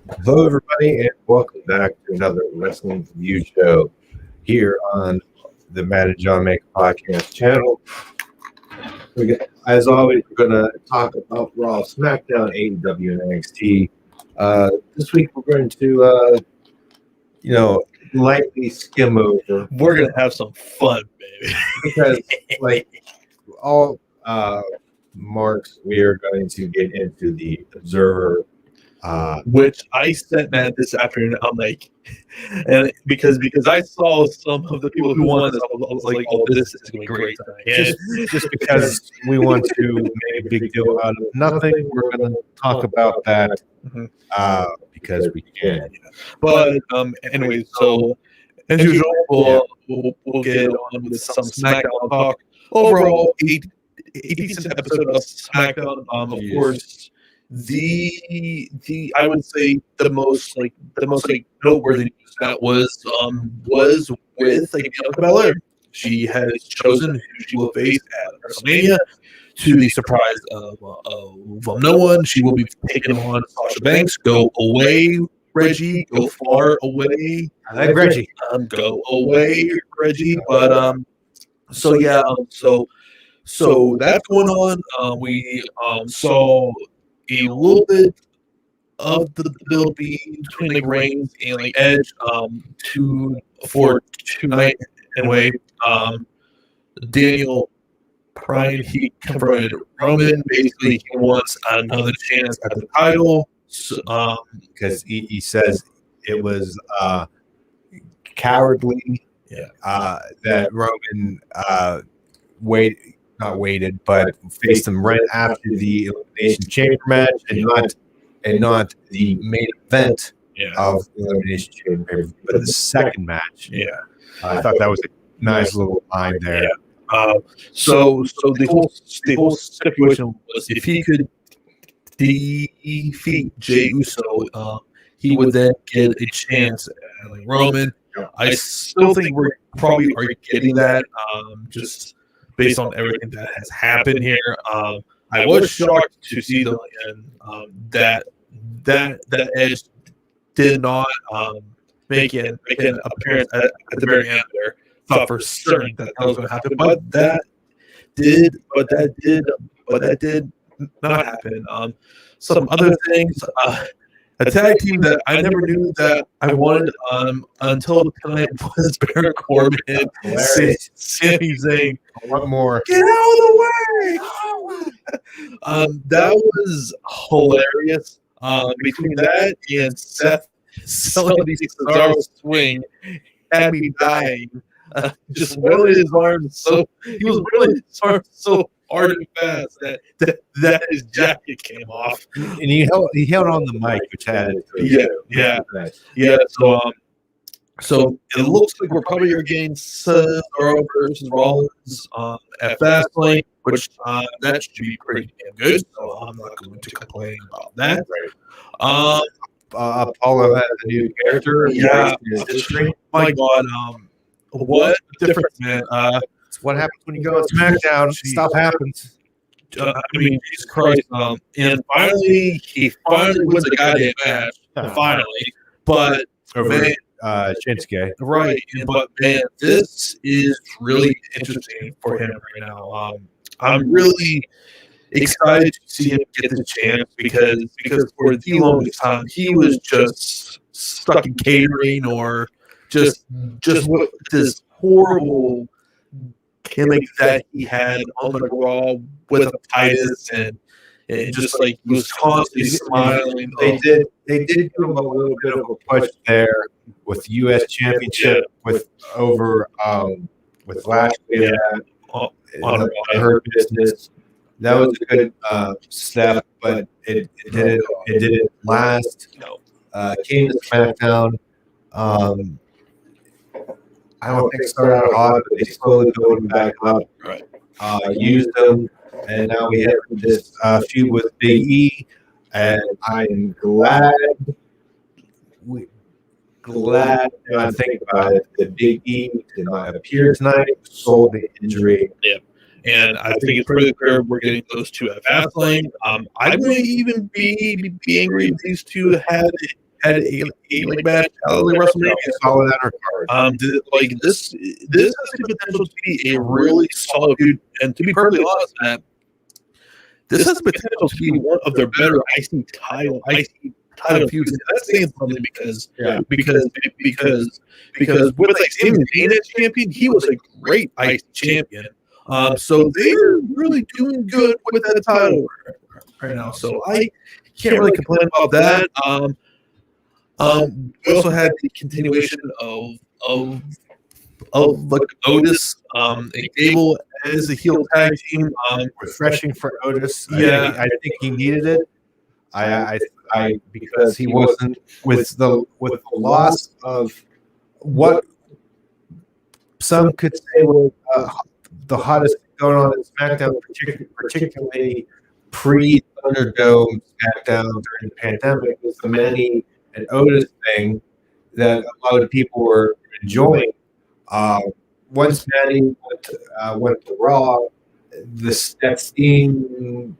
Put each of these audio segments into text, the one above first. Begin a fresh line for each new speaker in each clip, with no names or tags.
Hello, everybody, and welcome back to another wrestling review show here on the Matt and John Make podcast channel. As always, we're going to talk about Raw, Smackdown, AEW, and NXT. This week, we're going to, lightly skim over.
We're gonna have some fun, baby.
Because, all marks, we are going to get into the Observer.
Which I sent Matt this afternoon. I'm like, and because I saw some of the people who won this, I was like, oh, this is gonna be great tonight.
Just because we want to make a big deal out of nothing, we're going to talk about that because we can.
But anyway, so as usual, we'll get on with some SmackDown talk. Overall, a decent episode of SmackDown. Of course, the I would say the most noteworthy news that was with Bianca Belair. She has chosen who she will face at WrestleMania. To the surprise of no one, she will be taking on Sasha Banks. Go away, Reggie. Go far away.
I like Reggie.
Go away, Reggie. But so that's going on. We saw a little bit of the build between Reigns and Edge for tonight. Anyway, Daniel Bryan, he confronted Roman. Basically, he wants another chance at the title
Because he says it was cowardly that Roman not waited, but faced him right after the Elimination Chamber match and not the main event of the Elimination Chamber, but the second match. I thought that was a nice little line there.
So the whole stipulation was if he could defeat Jey Uso, he would then get a chance at Roman. I still think we're probably are getting that. Just based on everything that has happened here, I was shocked to see that Edge did not make an appearance at the very end there. Thought for certain that was going to happen, but that did not happen. Some other things. A tag team that I never knew that I wanted until tonight was Baron Corbin and Sami Zayn.
What more?
Get out of the way! That was hilarious. Between that and Seth selling the Cesaro swing had me dying. Just wielding his arms he was wielding his arms so hard and fast that his jacket came off,
And he held on the mic, which added to
it. So it looks like we're probably getting Cesaro versus Rollins at Fastlane, which that should be pretty damn good. So I'm not going to complain about that.
Apollo has a new character.
My God, what difference, man!
It's what happens when you go on SmackDown. Stuff happens.
I mean, Jesus Christ! And finally, he wins the goddamn match. Finally, but
Over Shinsuke.
Right, but man, this is really interesting for him right now. I'm really excited to see him get the chance because for the longest time he was just stuck in catering or just with this horrible gimmick that he had on the Raw with Titus and just he was constantly smiling.
They did give him a little bit of a push there with the U.S. Championship with Lashley on her business. That was a good step, but it didn't last.
No.
Came to SmackDown. I don't think it started out hot, but they slowly built back up.
Right.
Used them, and now we have this feud with Big E, and I'm glad. I think about it. The Big E did not appear tonight. Sold the injury.
Yeah. And I think it's pretty clear we're getting those two at Fastlane. I wouldn't even be angry if these two had had a like match out of the WrestleMania.
Solid undercard.
This has the potential to be a really solid feud, and to be perfectly honest, Matt, this has the potential to be one of their better IC title feuds. And that's saying something because with like Sami Zayn as champion, he was a great IC champion. So they're really doing good with that title right now. So I can't really complain about that. We also had the continuation of like Otis and Gable as a heel tag team.
Refreshing for Otis.
Yeah.
I think he needed it. I because he wasn't with the loss of what some could say was the hottest going on in SmackDown, particularly pre-Thunderdome SmackDown during the pandemic, was the Manny and Otis thing that a lot of people were enjoying. Once Manny went to Raw, that steam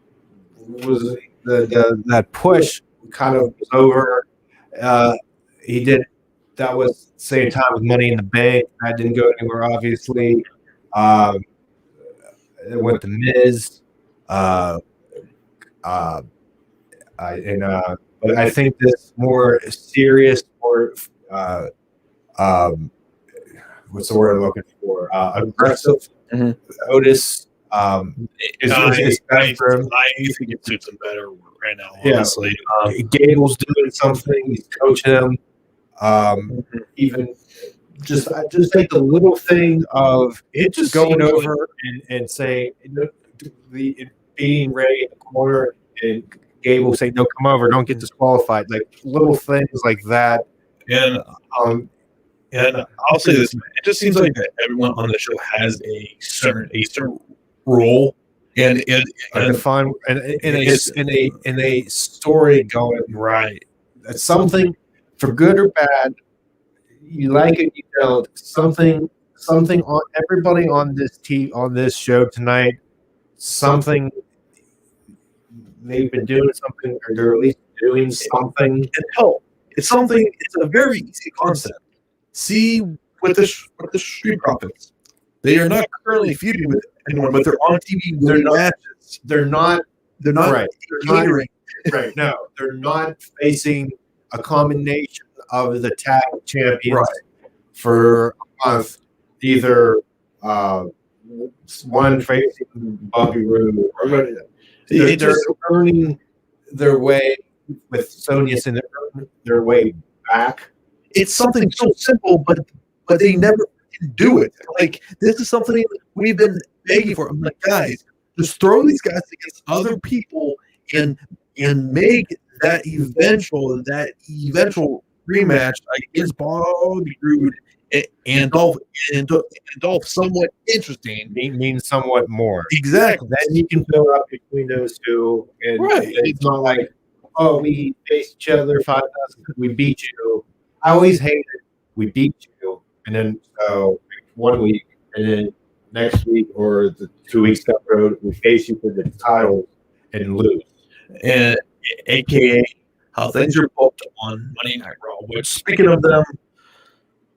was that push kind of was over. He did that was the same time with Money in the Bank. That didn't go anywhere, obviously. It went to Miz. But I think this more serious, more what's the word I'm looking for? Aggressive. Otis is better for him.
I think it suits him better right now.
Yeah.
Honestly,
Gable's doing something. He's coaching him. Even just like the little thing of it just going over and saying being Ray in the corner and Gable saying, "No, come over, don't get disqualified." Like little things like that.
And I'll say this: it just seems like that everyone on the show has a certain role and
fun and in a story going right. That's something for good or bad. You like it, you don't. Something on everybody on this show tonight. Something they've been doing something, or they're at least doing something.
And hell, it's something. It's a very easy concept. See with the Street Profits, they are not currently feuding with anyone, but they're on TV.
They're not right.
catering.
Right. No, they're not facing a combination of the tag champions for a month. Either one facing Bobby Roode, or they're earning their way with Sonya, and they're their way back.
It's something so simple, but they never do it. Like, this is something we've been begging for. I'm like, guys, just throw these guys against other people and make that eventual rematch against Bobby Roode and Dolph somewhat interesting.
Means somewhat more.
Exactly.
Then you can fill up between those two, and it's not like, oh, we faced each other 5,000, we beat you. I always hated we beat you, and then 1 week, and then next week or the 2 weeks down the road, we face you for the title and lose.
And AKA how things are booked on Monday Night Raw. Which, speaking of them,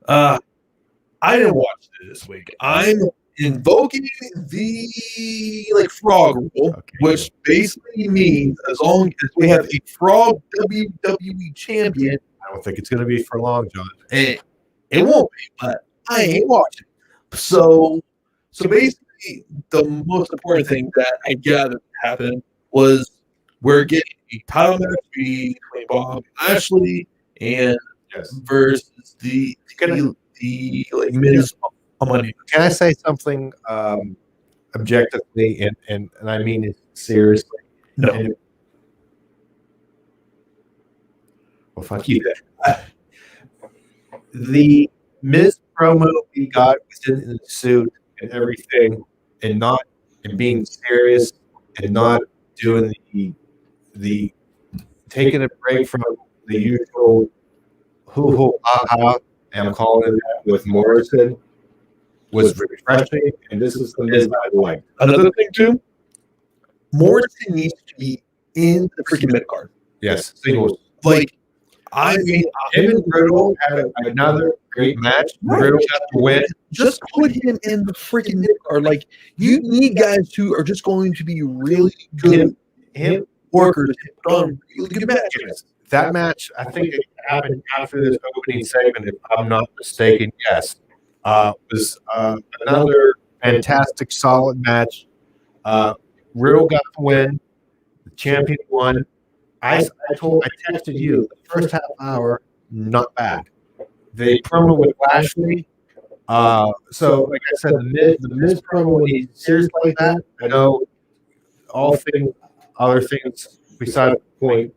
I didn't watch it this week. I'm invoking the frog rule, which basically means as long as we have a frog WWE champion,
I don't think it's going to be for long, John.
It won't be, but I ain't watching. So basically, the most important thing that I gathered happened was we're getting a title match between Bob Lashley and versus the Miz Money.
Can I say something objectively, and I mean it seriously?
No.
Well, fuck you. The Miz promo we got within the suit and everything, and being serious and not doing the taking a break from the usual hoo ha, and I'm calling it that with Morrison, was refreshing, and this is the Miz I like.
Another thing too, Morrison needs to be in the freaking mid card.
Yes, singles.
Like, I mean,
him and Riddle had another great match.
Right.
Riddle got the win.
Just put him in the freaking mid card. Like, you need guys who are just going to be really good
Him
workers to put on really good matches.
that match, I think it happened after this opening segment, if I'm not mistaken. Yes, was another fantastic, solid match. Riddle got the win. The champion won. I texted you the first half hour, not bad. The promo with Lashley. So like I said, the Miz promo, when he's serious like that, I know other things besides the point.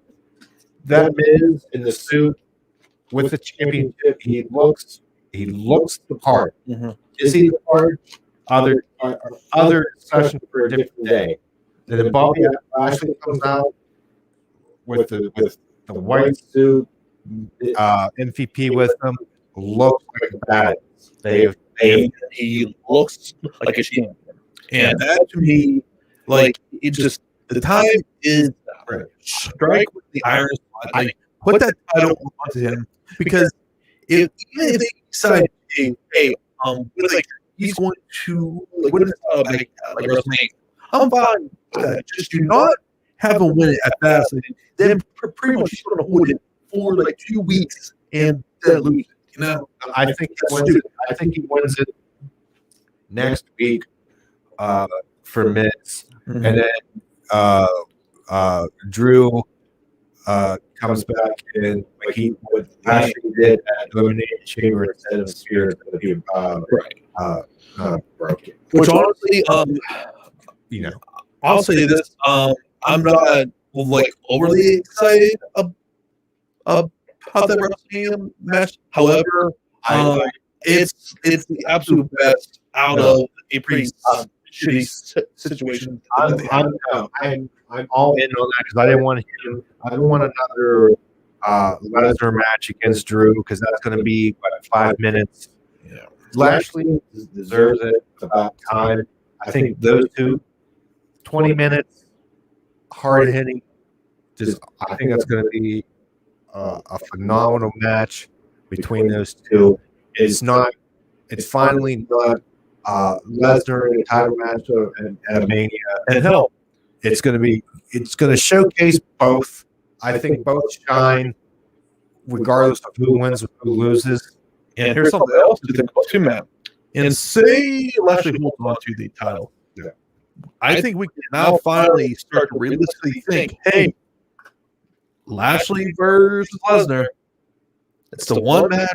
That Miz in the suit with the championship, he looks the part.
Mm-hmm.
Is he the part? Other discussion for a different day. And then Bobby Lashley comes out with the white suit, MVP with him, looks like a badass.
He looks like a champion. And that to me, like, it just, the time is
Right.
strike with the iron spot. Like, put that title onto him, because even if they decide, hey, like, he's going to win the title like WrestleMania, I'm fine with that. Just do not have him win it at Fastlane. Then pretty much he's going to hold it for like 2 weeks and then lose it. You know,
I think he wins it next week for Miz,
Mm-hmm.
and then Drew comes back and like he what Lashley did at Elimination Chamber instead of Spear is going to be broken.
Which honestly,
You know,
I'll say this: I'm not like overly excited about that WrestleMania match. However, it's the absolute best out of a pretty shitty situation.
I'm all in on that because I didn't want him. I don't want another Lesnar match against Drew because that's going to be 5 minutes.
Yeah.
Lashley deserves it. It's about time. I think those two, 20 minutes, hard hitting. I think that's going to be a phenomenal match between those two. It's finally not Lesnar in a title match at a Mania.
And hell,
It's going to showcase both. I think both shine regardless of who wins or who loses.
and here's something else to think about too, man. And say Lashley holds on to the title.
Yeah.
I think we can now finally start to realistically think, hey, Lashley versus Lesnar. It's the one match.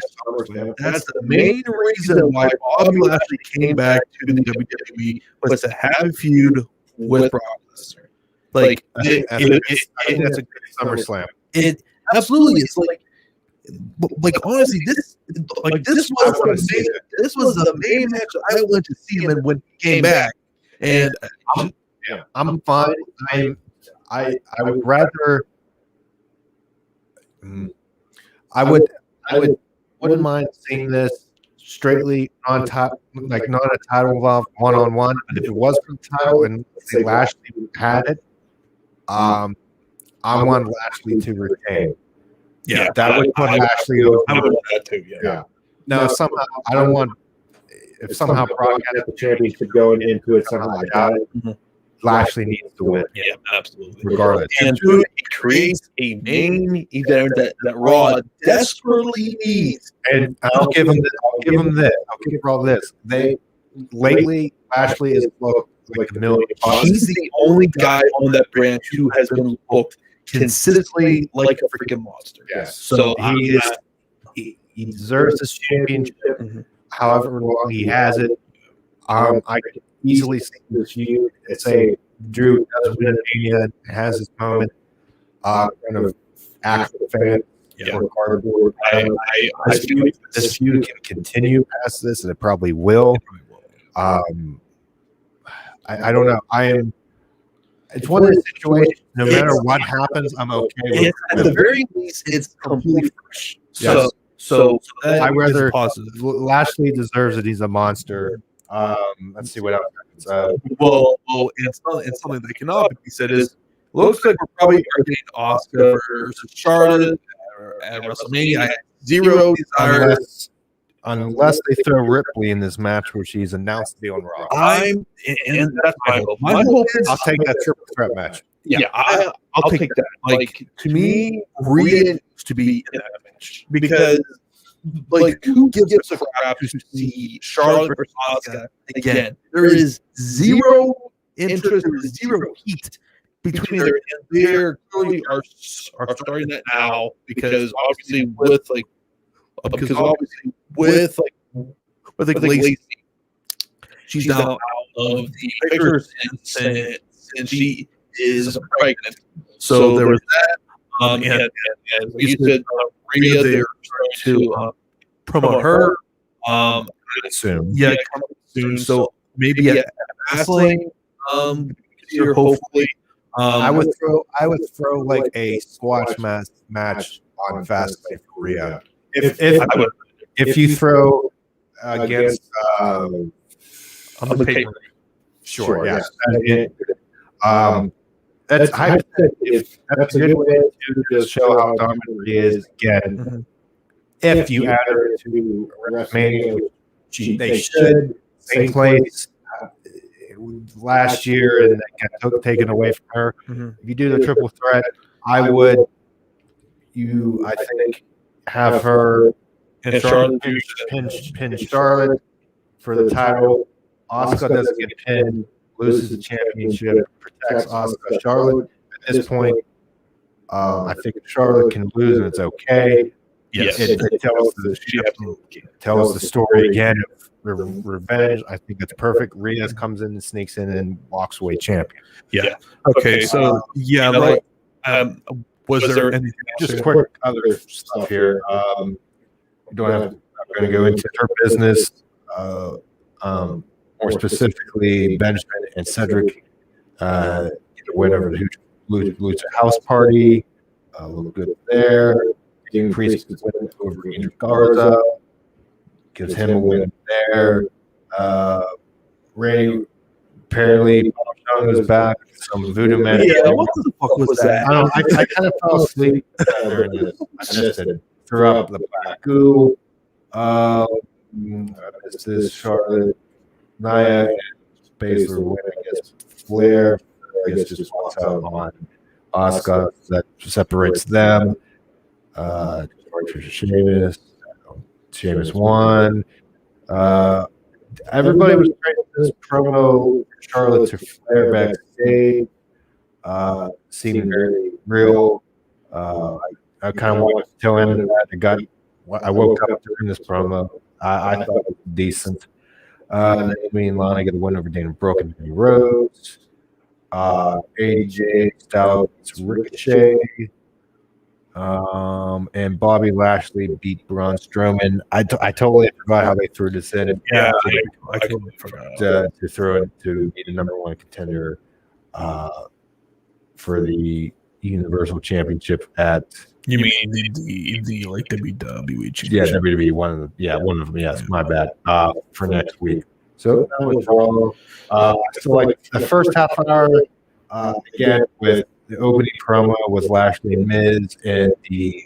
That's the main reason why Bobby Lashley came back to the WWE, was to have a feud with Brock Lesnar. Like,
I think that's a good SummerSlam.
It absolutely. It's like honestly, this was the main match I went to see him when he came back, and
I'm fine. I would rather. Wouldn't mind seeing this straightly on top, like not a title involved one-on-one. But if it was for the title and say Lashley had it, I want Lashley to retain.
yeah,
That would put Lashley over.
I would want that too.
Yeah. Now somehow I don't want if somehow Brock has the championship going into it somehow I got it.
Mm-hmm.
Lashley needs to win.
Yeah, absolutely.
Regardless.
And two, it creates a main event that Raw desperately needs.
And I'll give him this. I'll give Raw this. Lately Lashley has looked like $1 million.
He's the only guy on that branch who has been booked consistently like a freaking monster.
Yes.
So
he deserves this championship.
Mhm.
However long he has it. I could easily see this feud. It's a Drew does win Mania and has his moment. Kind of actual fan for cardboard. This feud can continue past this, and it probably will. I don't know. It's one of the situations. No matter what happens, I'm okay with
At the very least, it's completely fresh.
Yes.
So
I rather
positive.
Lashley deserves it. He's a monster. Let's see what else happens.
Well, and something that cannot be said is, looks like we're probably getting Oscar versus Charlotte at WrestleMania. I had zero desire.
Unless they throw Ripley in this match where she's announced to be on Raw.
And that's my hope. My hope is
I'll take that triple threat match.
Yeah, I'll take that. Like, to me, Rhea needs to be in that match because, like, who gives a crap to see Charlotte versus Asuka again? There is zero interest, there is zero heat between them. And they clearly are starting that now because obviously with Lacey, she's now out of the picture since she is pregnant. So there was that. And you said Rhea, they're trying to promote her.
Soon.
Yeah, coming soon. So maybe at Fastlane, here, hopefully.
I would throw like a squash match on Fastlane for Rhea. If you throw against
on the paper.
Sure, yeah. That's that's a good way to just show how dominant Rhea is again.
Mm-hmm.
If you add her to WrestleMania, they should. Same place last year, and that got taken away from her.
Mm-hmm.
If you do the triple threat, I think, have her
and Charlotte
pin Charlotte for the title. Asuka doesn't get pinned, loses the championship, protects Asuka. Charlotte at this point, I think Charlotte can lose and it's okay.
Yes,
it tells the story again of revenge. I think that's perfect. Rhea comes in and sneaks in and walks away champion.
Yeah. Okay. So was there anything else?
Just quick other stuff here. I'm going to go into her business. More specifically, Benjamin and Cedric went over to Lucha House Party. Look good there. Dean Priest win over Angel Garza. Gives him a win there. Randy apparently goes back. Some voodoo magic.
Yeah, what the fuck was that?
I kind of fell asleep during this. I missed it. Threw up the black goo. This Charlotte. Nia Baszler winning against Flair. I guess just walks out on Asuka. That separates them. Sheamus won. Everybody was praising this promo Charlotte to Flair backstage. Seemed very real. I kind of wanted to tell him that I woke up during this promo. I thought it was decent. Naomi and Lana get a win over Dana Brooke and Mandy Rose. AJ Styles beats Ricochet. And Bobby Lashley beat Braun Strowman. I totally forgot how they threw this in.
Yeah, I totally forgot.
To throw it to be the number one contender for the Universal Championship at.
You mean the like WWE Championship?
Yeah, WWE one of them. Yes, my bad. For next week. So that was Raw. So like the first half hour, again with the opening promo with Lashley and Miz and the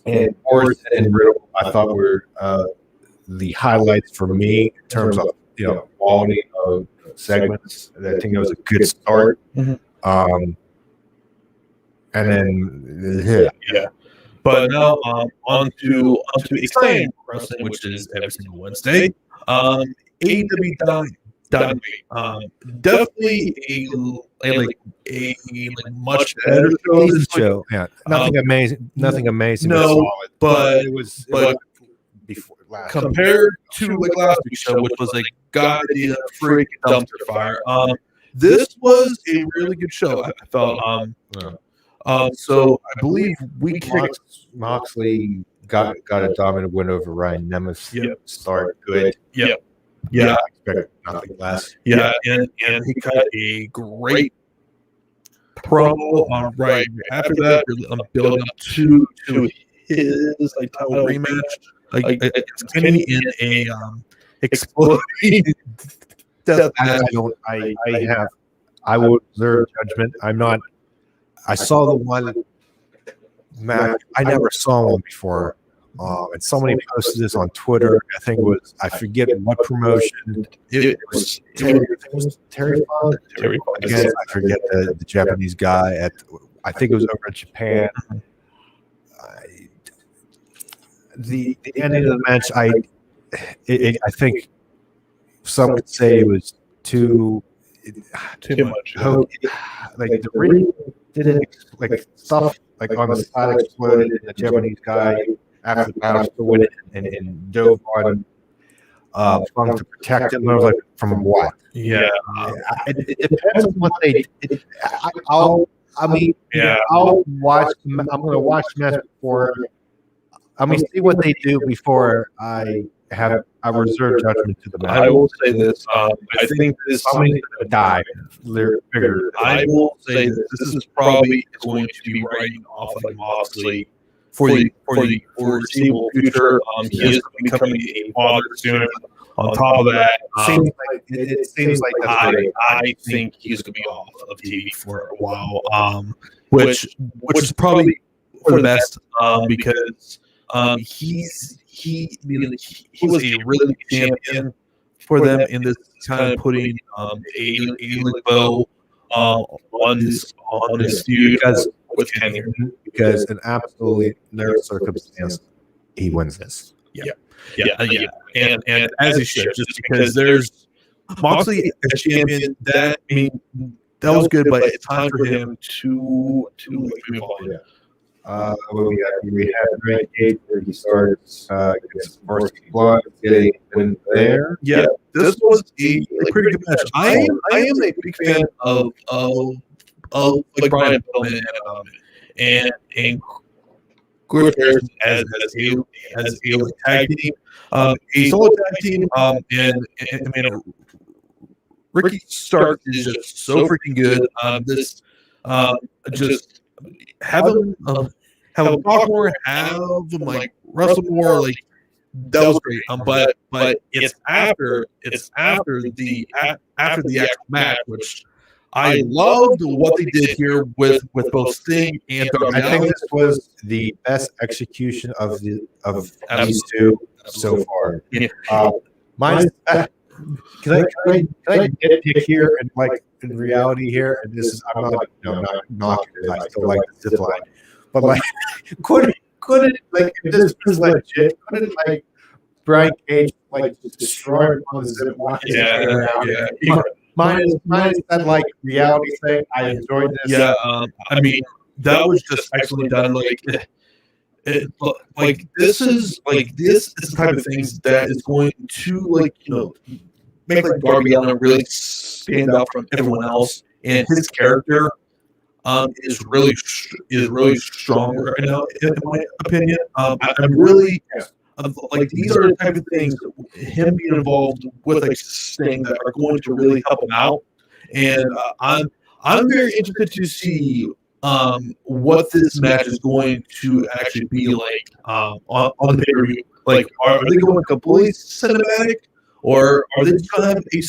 and Morrison and Riddle, I thought were the highlights for me in terms of quality of segments. I think it was a good start.
Mm-hmm.
And then
yeah. But now on to exciting wrestling, which is every single Wednesday. AEW Dynamite. Definitely a much better
show. Yeah, nothing amazing.
No, but
it was before last
compared to like last week's show, which was a goddamn freak dumpster fire. This was a really good show. I felt. So I believe we kicked
Moxley got a dominant win over Ryan Nemeth.
Yep.
Start good.
Yep.
Yeah, I expect nothing less.
Yeah, and he cut a great promo. Right after that, I'm building up to his title rematch against Kenny in a exploding death match.
I will reserve judgment. I'm not. I saw the one match. I never saw one before. And somebody posted this on Twitter. I think it was, I forget what promotion. It was Terry Funk. Again, I forget the Japanese guy I think it was over in Japan. The ending of the match, I think some would say it was too
much.
Like the ring didn't stuff on the side exploded, and the Japanese guy after the battle still went and dove on Funk to protect him. I was like, from what?
Yeah.
It depends on what they. I'll watch. I'm going to watch the match before. See what they do before I have a reserve judgment to the match.
I will say this. I think
somebody's going to die.
I will say this is probably going to be writing off like Moxley for the foreseeable future. He is becoming a father soon. On top of that,
it seems like
I think he's going to be off of TV for a while, which is probably for the best because he was a really good champion for them in this kind of putting a bow on this feud with Kenny,
because in absolutely no circumstance he wins this.
Yeah, and as he should, just because there's Moxley as champion. That was good, but it's time for him to move on.
We had Rank 8 where he starts against Varsity Blood, getting win there.
Yeah, this was a pretty good match. I am a big fan of like Brian Pillman and Griff Harrison as a tag team, a solo tag team, and Ricky Stark is just so freaking good. Just have him talk more, have him like wrestle more. Like that was great. But it's after the actual match, which I loved what they did here with both Sting and Darby.
I think this was the best execution of these two so far.
Yeah.
Can I nitpick here and in reality here? And this is I'm not knocking it. I still like the zip line, but couldn't if this was legit? Couldn't Brian Cage just destroy him on the zip line?
Yeah.
Minus that reality thing. I enjoyed this.
Yeah, that was just excellently done. This is the type of things that is going to make Darby Allin really stand out from everyone else, and his character is really strong right now, in my opinion. I'm really. These are the type of things, him being involved with Sting, that are going to really help him out, and I'm very interested to see what this match is going to actually be like on the pay-per-view. Are they going completely cinematic, or are they just going to have a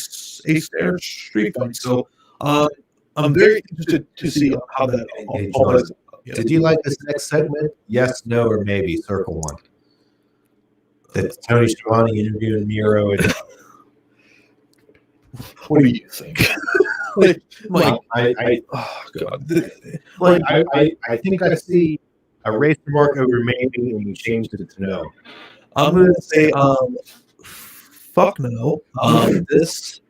street fight? So I'm very interested to see how that all plays out.
Did you like this next segment? Yes, no, or maybe? Circle one. That Tony Schiavone interviewed Miro. And
what do you think?
I think I see a race mark over maybe, and we changed it to no.
I'm gonna say fuck no. This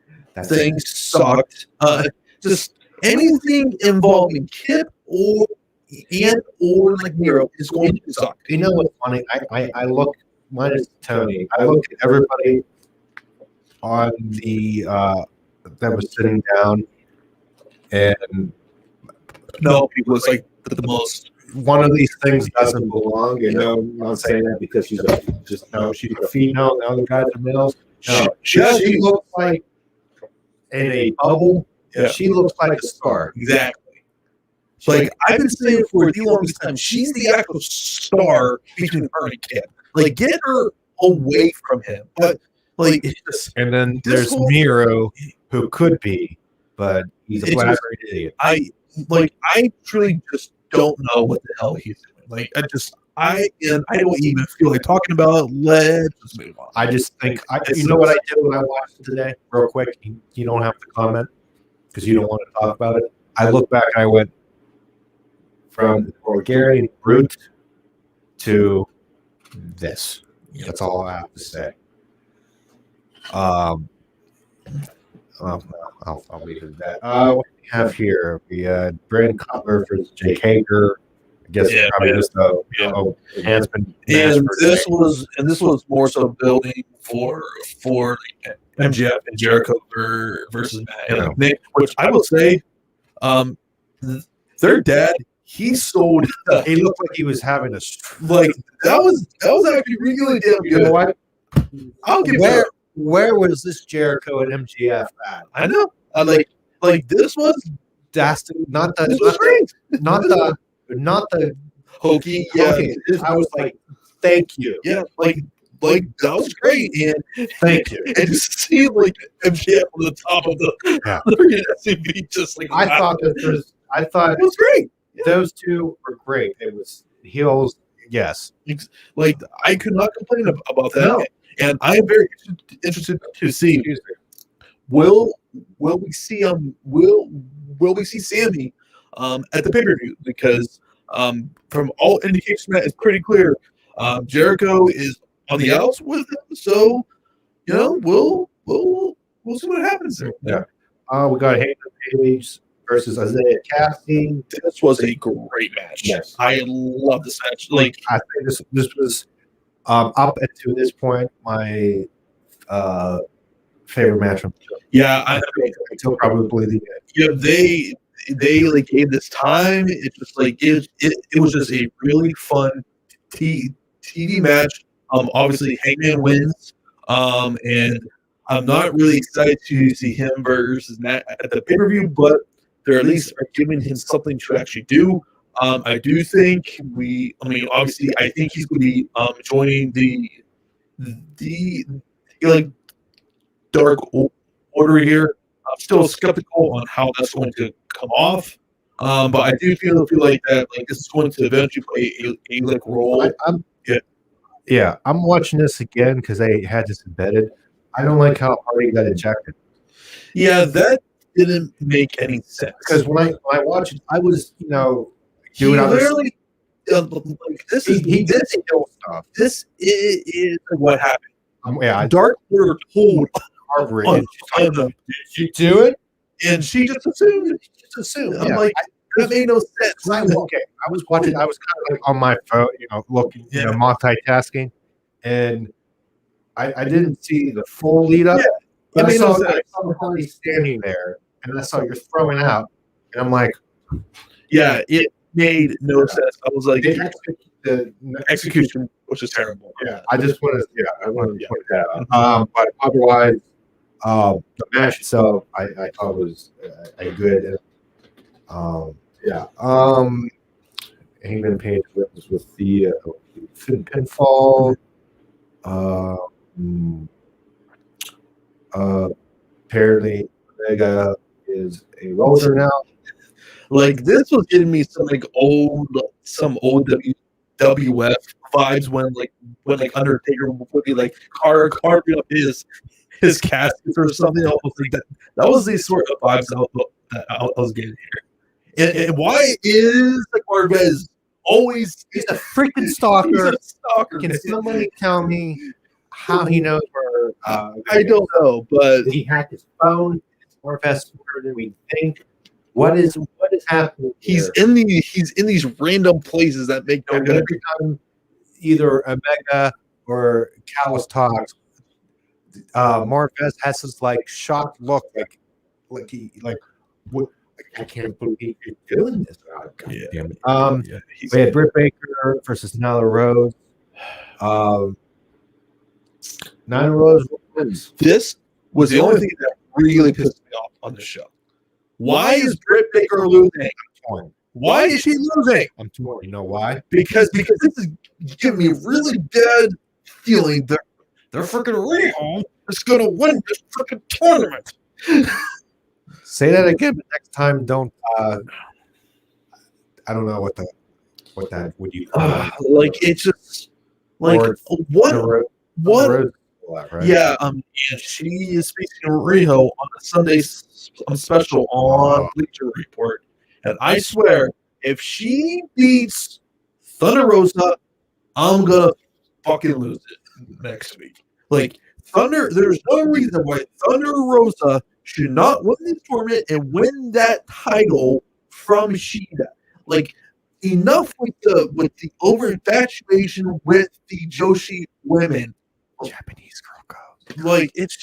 thing sucked. Just anything involving Kip or Miro is going to suck.
You know what's funny? I look. Minus Tony, I looked at everybody on the that was sitting down, and
it was the most.
One of these things doesn't belong. I'm not saying that because she's a female. The other guys are males. No, she looks like in a bubble. Yeah. She looks like a star.
Exactly. I've been saying for the longest time, she's the actual star between her and Kip. Get her away from him. But it's just,
and then there's Miro, who could be, but he's a flat idiot.
I truly just don't know what the hell he's doing. Like I don't even feel like talking about it. Let's just move on.
I just think you know what I did when I watched it today, real quick. You don't have to comment because you don't want to talk about it. I look back and I went from Bulgarian brute to this. That's all I have to say. I'll leave it at that. What do we have here? We had Brandon Cutler versus Jake Hager. I guess probably just a enhancement.
And this was more so building for MJF and Jericho versus Matt and Nick, which I will say, their dad, he sold.
He looked like he was having a
like that was actually really damn good.
You know what?
I'll give
where was this Jericho and MJF at?
I know. Like this was
Not the
hokey.
Yeah, I was like, thank you.
Yeah, like that was great. And
thank you.
And to see like MJF on the top of the SUV, just like
I thought
it was great.
Those two were great. It was heels, yes.
Like I could not complain about that. No. And I am very interested to see will we see Sammy at the pay-per-view, because from all indications that it's pretty clear Jericho is on the outs with him, so we'll see what happens there.
Yeah. We got Heyman Page versus Isaiah Cassidy.
This was a great match.
Yes.
I love this match. Like
I think this was up until this point my favorite match from the show.
Yeah,
until probably the end.
Yeah, they like gave this time. It's just like it was just a really fun TV match. Obviously Hangman wins. And I'm not really excited to see him versus Matt at the pay-per-view, but they're at least are giving him something to actually do. I do think obviously I think he's going to be joining the like Dark Order here. I'm still skeptical on how that's going to come off, but I do feel like that this is going to eventually play a like role.
I'm watching this again because they had this embedded. I don't like how Hardy got ejected.
Yeah, that didn't make any sense.
Because when I watched it, I was
doing literally this is
he did some ill stuff.
This is what happened.
Dark
Order told
Barbara, did she do it?
And she just assumed. I'm like, that made no sense.
I was watching. I was kind of like on my phone, looking, multitasking, and I didn't see the full lead up.
Yeah,
I saw Hardy standing there, and I saw you're throwing out, and I'm like,
yeah, it made no sense. I was like, the execution, which is terrible.
Yeah, I just want to, I want to point that out. But otherwise, the match itself, I thought was a good. Hangman Page wins with the pinfall. Apparently, Omega is a roller now.
Like this was giving me some old WWF vibes when Undertaker would be carving up his casket or something else like that. That was the sort of vibes that I was getting here. And why is Marquez always?
He's a freaking stalker.
He's a stalker.
Can somebody tell me how he knows where?
I don't know, but
he hacked his phone. It's more smarter than we think. What is happening?
He's in these random places that make no
every time either Omega or Callis talks. Marquez has this shocked look, what, I can't believe you're doing this. Oh, God damn it. We had Britt Baker versus Nyla Rose. Nyla Rose wins.
This was the only thing that really pissed me off on the show. Why is Britt Baker losing? Why is she losing?
I'm torn. You know why?
Because this is giving me a really bad feeling that they're freaking Riho is going to win this freaking tournament.
Say that again, but next time don't. I don't know what that would you call it?
Like it's just like what
right?
Yeah, and she is facing Riho on a Sunday special on Bleacher Report, and I swear, if she beats Thunder Rosa, I'm gonna fucking lose it next week. Like Thunder, there's no reason why Thunder Rosa should not win this tournament and win that title from Shida. Like enough with the over infatuation with the Joshi women.
Japanese girl code.
Like it's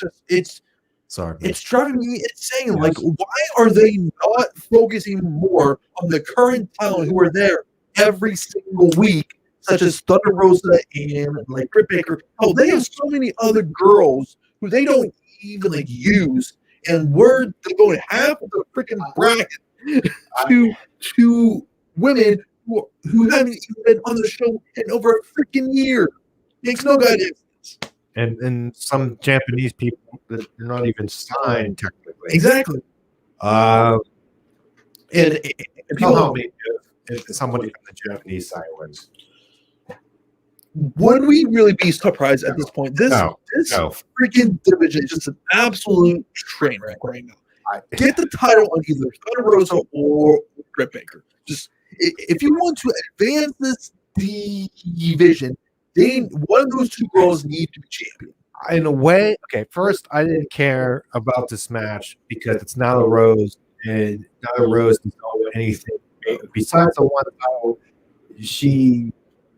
driving me insane. Like, why are they not focusing more on the current talent who are there every single week, such as Thunder Rosa and like Britt Baker? Oh, they have so many other girls who they don't even like use, and we're devoting half of the freaking bracket to women who haven't even been on the show in over a freaking year. Makes no goddamn sense.
And some Japanese people that are not even signed technically.
Exactly.
And people help me if somebody from the Japanese side wins.
Would we really be surprised at this point? This freaking division is just an absolute train wreck right now. Get the title on either Thunder Rosa or Britt Baker. Just if you want to advance this division, one of those two girls need to be champion.
In a way, okay, first, I didn't care about this match because it's Nyla Rose, and Nyla Rose doesn't know anything. Besides the one title, she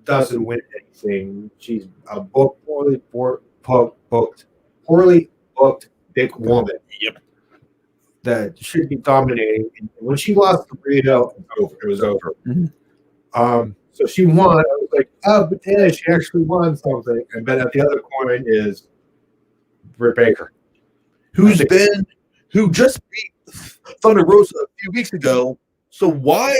doesn't win anything. She's a poorly booked big woman.
Yep.
That should be dominating. And when she lost the burrito, it was over.
Mm-hmm.
So she won. I was like, oh, but yeah, she actually won something. And then at the other coin is Britt Baker,
who just beat Thunder Rosa a few weeks ago. So why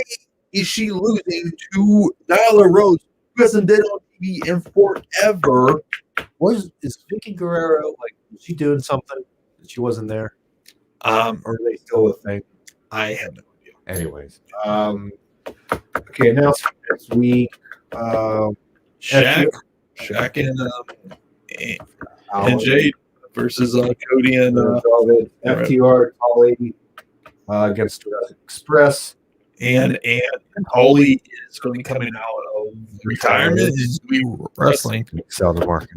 is she losing to Nyla Rose, who hasn't been on TV in forever?
Is Vicky Guerrero is she doing something that she wasn't there? Or are they still a thing?
I have no idea.
Anyways, okay, announcement next week.
Shaq and Jade versus Cody and
FTR Holly against Jurassic Express.
And Holly is going to be coming out of retirement. Is going to be wrestling.
Sell the market.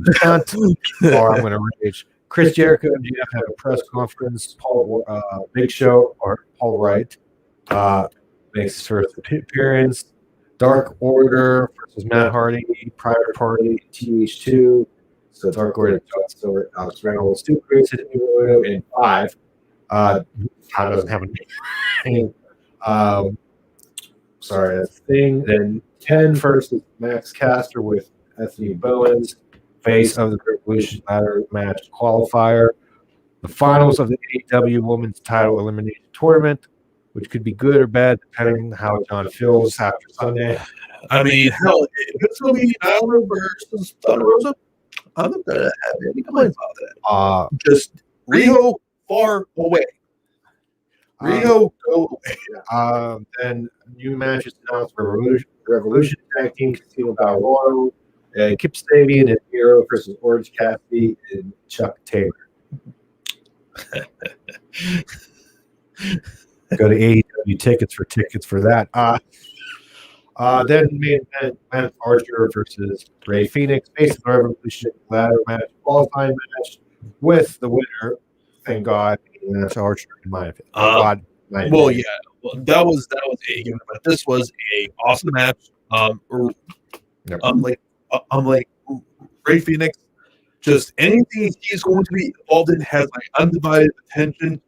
Or I'm going to rage. Chris Jericho and GF have a press conference. Big Show or Paul Wright makes his first appearance. Dark Order versus Matt Hardy, Private Party, TH2. So Dark Order, Alex Reynolds, Stu Crews, and 5. Doesn't have a name. Sorry, that's the thing. Then 10 versus Max Caster with Anthony Bowens, face of the Revolution Ladder match qualifier. The finals of the AEW Women's Title Elimination Tournament, which could be good or bad depending on how John feels after Sunday.
I mean, hell, if it's going to be Nyla versus Thunder Rosa, I'm not going to have any complaints about that. Just Riho far away. Riho go away.
Then new matches announced: Revolution Tag Team, Casino Battle Royal, Kip Sabian and Hero versus Orange Cassidy and Chuck Taylor. Go to AEW tickets for that. Then main event, Lance Archer versus Ray Phoenix, face of the Revolution ladder match, qualifying match with the winner. Thank God, Lance Archer, in my opinion. That
was a given, but this was a awesome match. I'm like Ray Phoenix. Just anything he's going to be involved in has my undivided attention.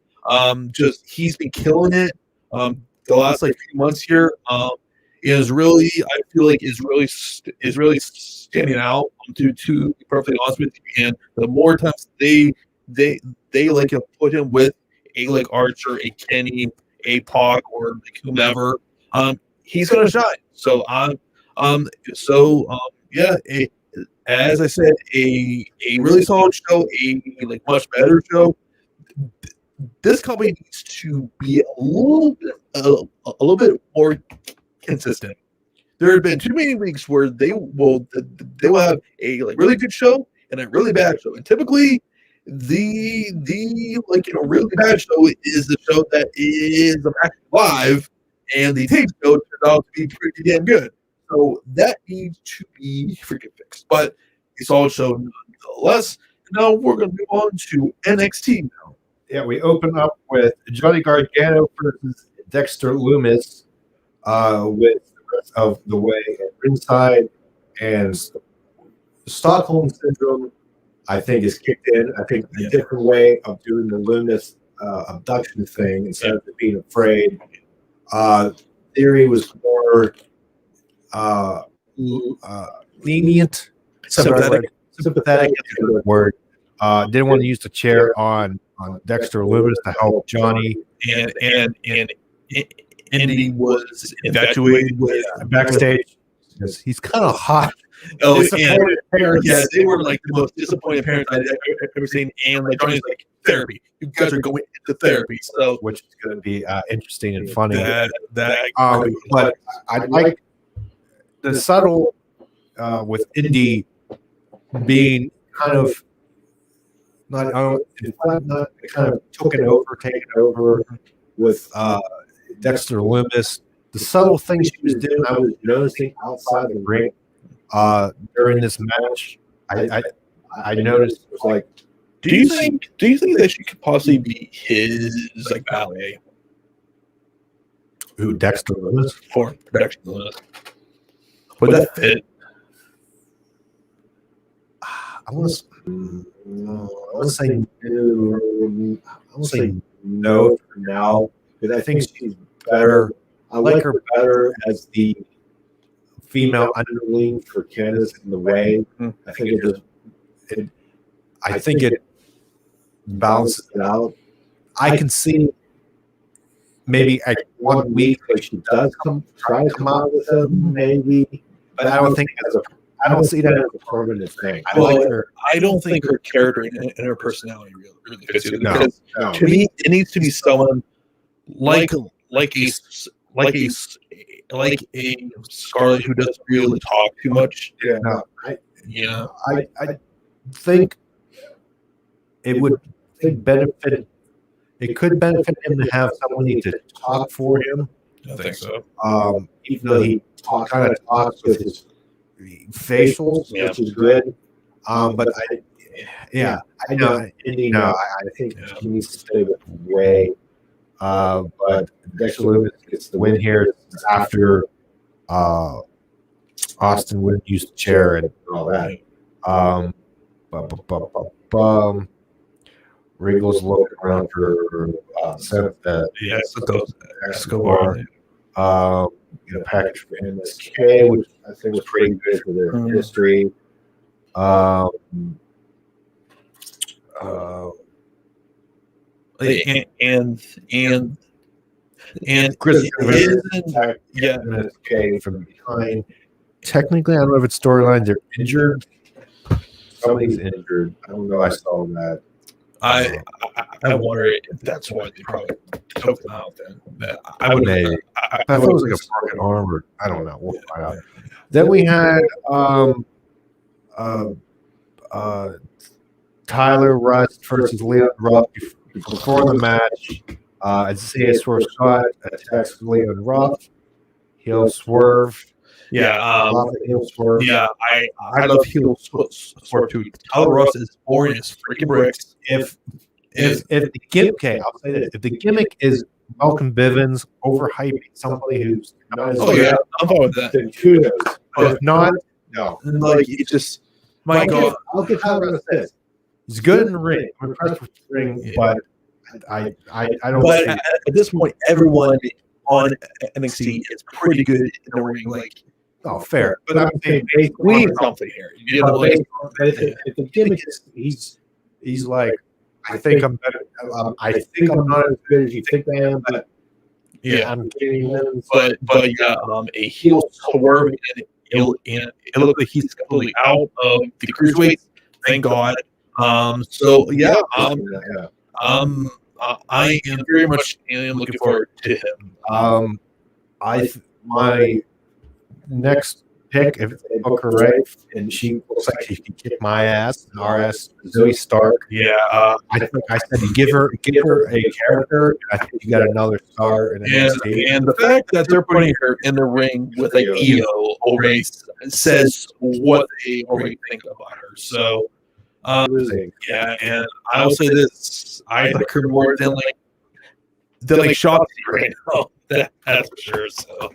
He's been killing it. The last few months here is really, I feel like is really standing out. To be perfectly honest with you, and the more times they put him with a Archer, a Kenny, a Pac, or whomever, he's gonna shine. So as I said, a really solid show, a much better show. This company needs to be a little bit more consistent. There have been too many weeks where they will have a really good show and a really bad show, and typically the really bad show is the show that is actually live, and the tape show turns out to be pretty damn good. So that needs to be freaking fixed. But a solid show nonetheless. Now we're going to move on to NXT now.
Yeah, we open up with Johnny Gargano versus Dexter Lumis with the rest of the way at ringside, and Stockholm Syndrome, I think, is kicked in. I think a different way of doing the Lumis abduction thing instead of being afraid. Theory was more lenient, sympathetic. Sympathetic is a good word. Didn't want to use the chair on Dexter Lumis to help Johnny,
and Indy was infatuated with
backstage because he's kind of hot.
Oh, and yeah, they were like the most disappointing parents I've ever seen. And like Johnny's like, therapy. You guys are going into therapy, so
which is going to be interesting and funny.
But
I like the subtle with Indy being kind of not kind of taken over with Dexter Lumis. The subtle things she was doing, I was noticing outside the ring during this match. I noticed it was like,
do you think that she could possibly be his like valet?
Who, Dexter Lumis?
For Dexter Lumis. Would that fit?
I want to say no for now, because I think she's better. I like her better as the female underling for Candice in the way. I think it balances it out. I can see maybe at 1 week where she does try to come out with them, maybe, but I don't see that as a permanent thing.
I don't think her character and her personality really fits it. Because to me, it needs to be someone like a Scarlett who doesn't really talk too much.
I think it would benefit. It could benefit him to have somebody to talk for him.
I think so.
Even though he kind of talks with his facials, which is good. But I know Indy. No, I think he needs to stay with Way. But Dexter Lumis gets the win here after Austin wouldn't use the chair and all that. Regal's looking around for Santos Escobar. Get a package for MSK, which I think was pretty good for their history. And Chris MSK from behind. Technically, I don't know if it's storylines. They're injured. Somebody's injured. I don't know. I saw that.
I wonder if that's why they probably took them out then. I would maybe.
I thought it was like a broken arm, or I don't know. We'll find out. Then we had Tyler Rust versus Leon Ruff before the match. Isaiah Scott attacks Leon Ruff. He'll swerve.
He'll swerve. Yeah, I love heel swerve too. Tyler Rust is boring as freaking bricks.
If the gimmick, I'll say this: if the gimmick is Malcolm Bivens overhyping somebody who's not as good,
I'm fine with that.
Then kudos. But if not, no.
Like it just, my God.
I'll give Tyler Rust this. He's good in the ring. I'm impressed with the ring, but I don't.
But at this point, everyone on NXT is pretty good in the ring. Like,
fair. But I'm saying
we need something here.
You know, if the gimmick is he's like, I think I'm better. I think I'm not as good as you think I am, but I'm getting them.
But a heel swerve and it looked like he's completely out of the cruiserweight. Thank God. I am very much looking forward to him.
my next pick, if they book her right, and she looks like she can kick my ass and our ass, Zoe Stark.
Yeah,
I think I said you give her a character. I think you got another star in NXT.
and the fact that they're putting her in the ring with like Io already says what they already think about her. So, yeah, and I'll say this: I like her more than like Shotzi right now. That's for sure. So,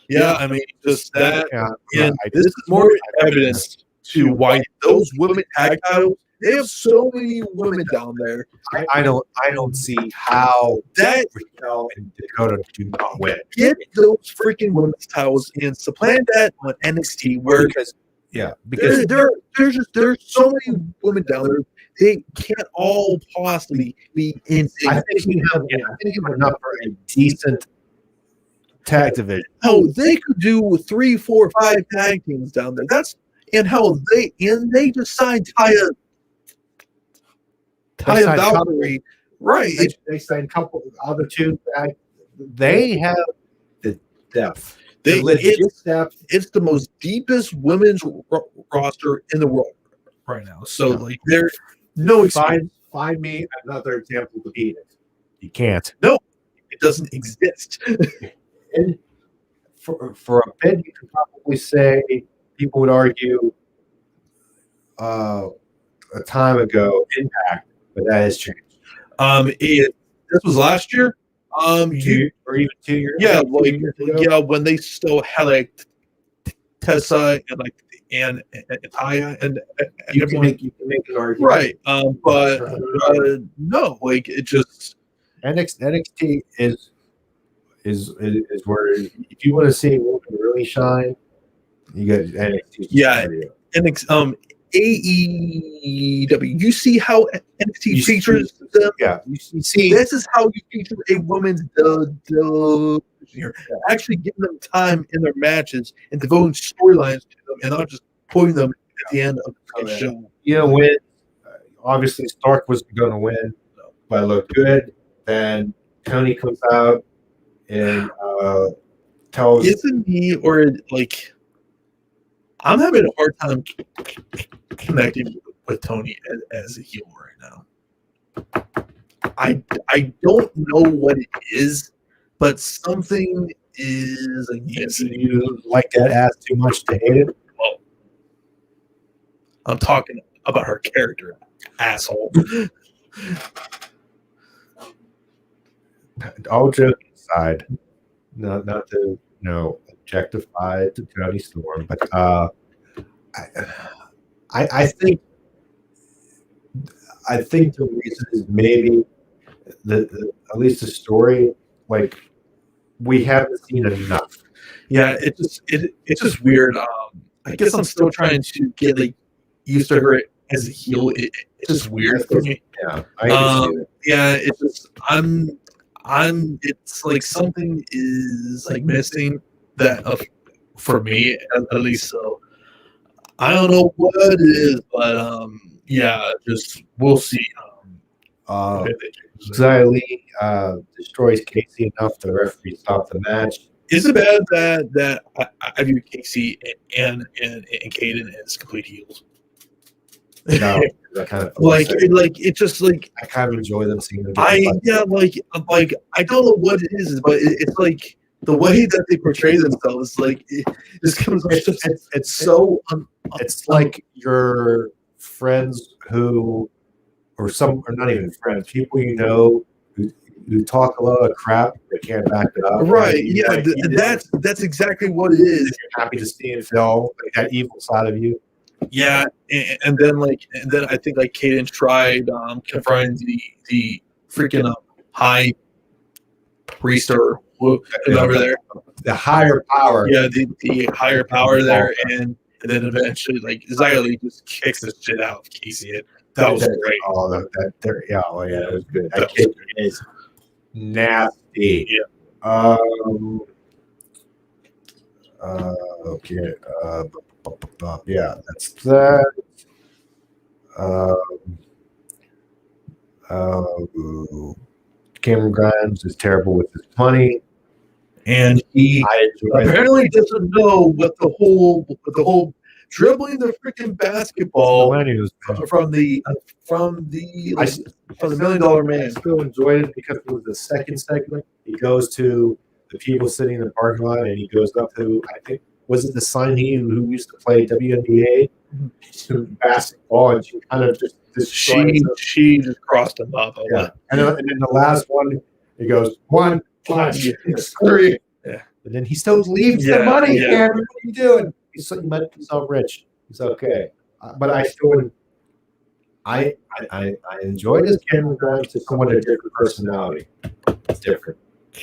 yeah, I mean, just that, and this is more evidence to why those women tag titles. They have so many women down there.
I don't see how
that
Raquel and Dakota do not win.
Get those freaking women's titles and supplant that on NXT, where because there's so many women down there. They can't all possibly be in.
I think we have enough for a decent tag division.
Oh, they could do 3, 4, 5 tag teams down there. That's and how they just signed Taya Valkyrie, right?
They signed a couple of other two. They have the depth.
It's the most deepest women's roster in the world right now. So like, there's no
find me another example to beat it. You can't.
No, it doesn't exist.
And for a bit, you could probably say people would argue a time ago Impact, but that has changed.
This was last year.
Or even 2 years.
Yeah, when they still had like Tessa and Taya and
you can make an argument,
right? But no, like it just
NXT is where if you want to see a woman really shine, you got NXT.
Yeah, AEW. You see how NXT features them?
Yeah, you see.
This is how you feature a woman's here. Actually giving them time in their matches and devoting storylines to them, and not just putting them at the end of the show.
You know, when obviously Stark was going to win, but look good. Then Tony comes out and tells.
Isn't he or like? I'm having a hard time connecting with Tony as a heel right now. I don't know what it is, but something is against it.
You like that ass too much to hate it?
Well, I'm talking about her character, asshole.
All joking aside, not to objectify to Tony Storm, but I think the reason is maybe at least the story, like we haven't seen enough.
Yeah, it's just weird. I guess I'm still trying to get used to her as a heel. It's just weird for me.
Yeah, I can see it.
Yeah, it's just it's like something is missing that for me at least. So I don't know what it is, but yeah, just we'll see.
Xia Li destroys Casey enough the referee stopped the match.
Is it bad that I view Casey and Kaden as complete heels?
No, I kind of
it's just like
I kind of enjoy them seeing them.
I don't know what it is, but it's like the way that they portray themselves. Like this comes. It's so.
It's like your friends who, or not even friends, people you know who talk a lot of crap but can't back it up.
Right? Yeah, that's exactly what it is.
You're happy to see it, Phil, that evil side of you.
Yeah, and then I think Kaden tried confronting the freaking high priest or whoever there,
the higher power.
Yeah, the higher power there, and then eventually Xia Li just kicks the shit out of Casey. That was great.
Oh, that was good. That kid is nasty.
Yeah.
Okay. Yeah, that's that. Cameron Grimes is terrible with his money,
and he apparently doesn't know what the whole dribbling the freaking basketball from the $1 million man.
I still enjoyed it because it was the second segment. He goes to the people sitting in the parking lot, and he goes up to, I think, was it the signee who used to play WNBA to basketball, and she kind of just
she just crossed him up.
Yeah. And then the last one, he goes 1, 2, 3.
Yeah.
And then he still leaves the money. Yeah. What are you doing? He's so rich. He's okay. But I still, I enjoyed his camera going to someone with a different personality. It's different.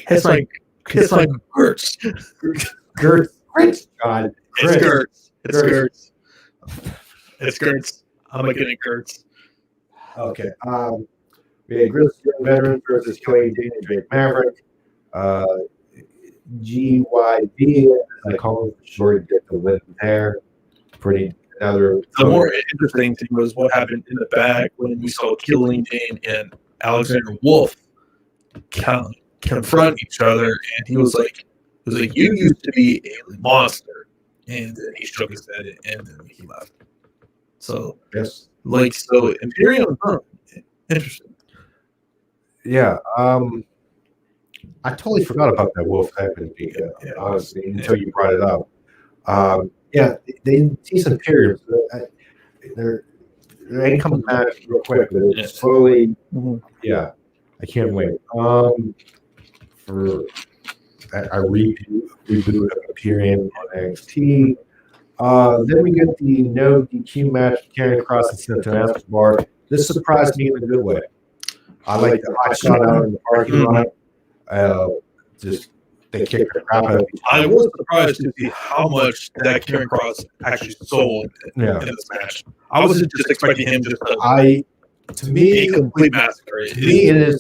It's like Gertz.
Gertz. God.
It's Gertz. It's Gertz. It's Gertz. I'm looking at Gertz.
Okay. We had Grizzlies Young Veterans versus Kelly Dean and Jake Maverick. GYV, I call him for short, get the win there. The
more interesting thing was what happened in the back when we saw Killing Dane and Alexander Wolf confront each other, and he was like, "You used to be a monster," and then he shook his head, and then he left. So
yes,
so Imperium, interesting.
Yeah, I totally forgot about that Wolf happening, honestly, until you brought it up. These Imperiums, they ain't coming back real quick, but it's slowly. Yeah, I can't wait. I reboot Imperium on NXT. Then we get the no DQ match, Karrion Kross and Santo Escobar. This surprised me in a good way. I like the hot shot out in the parking lot. They kicked the crap out of each other.
I was surprised to see how much that Karrion Kross actually sold in this match. I wasn't just expecting him just to
be a
complete massacre.
To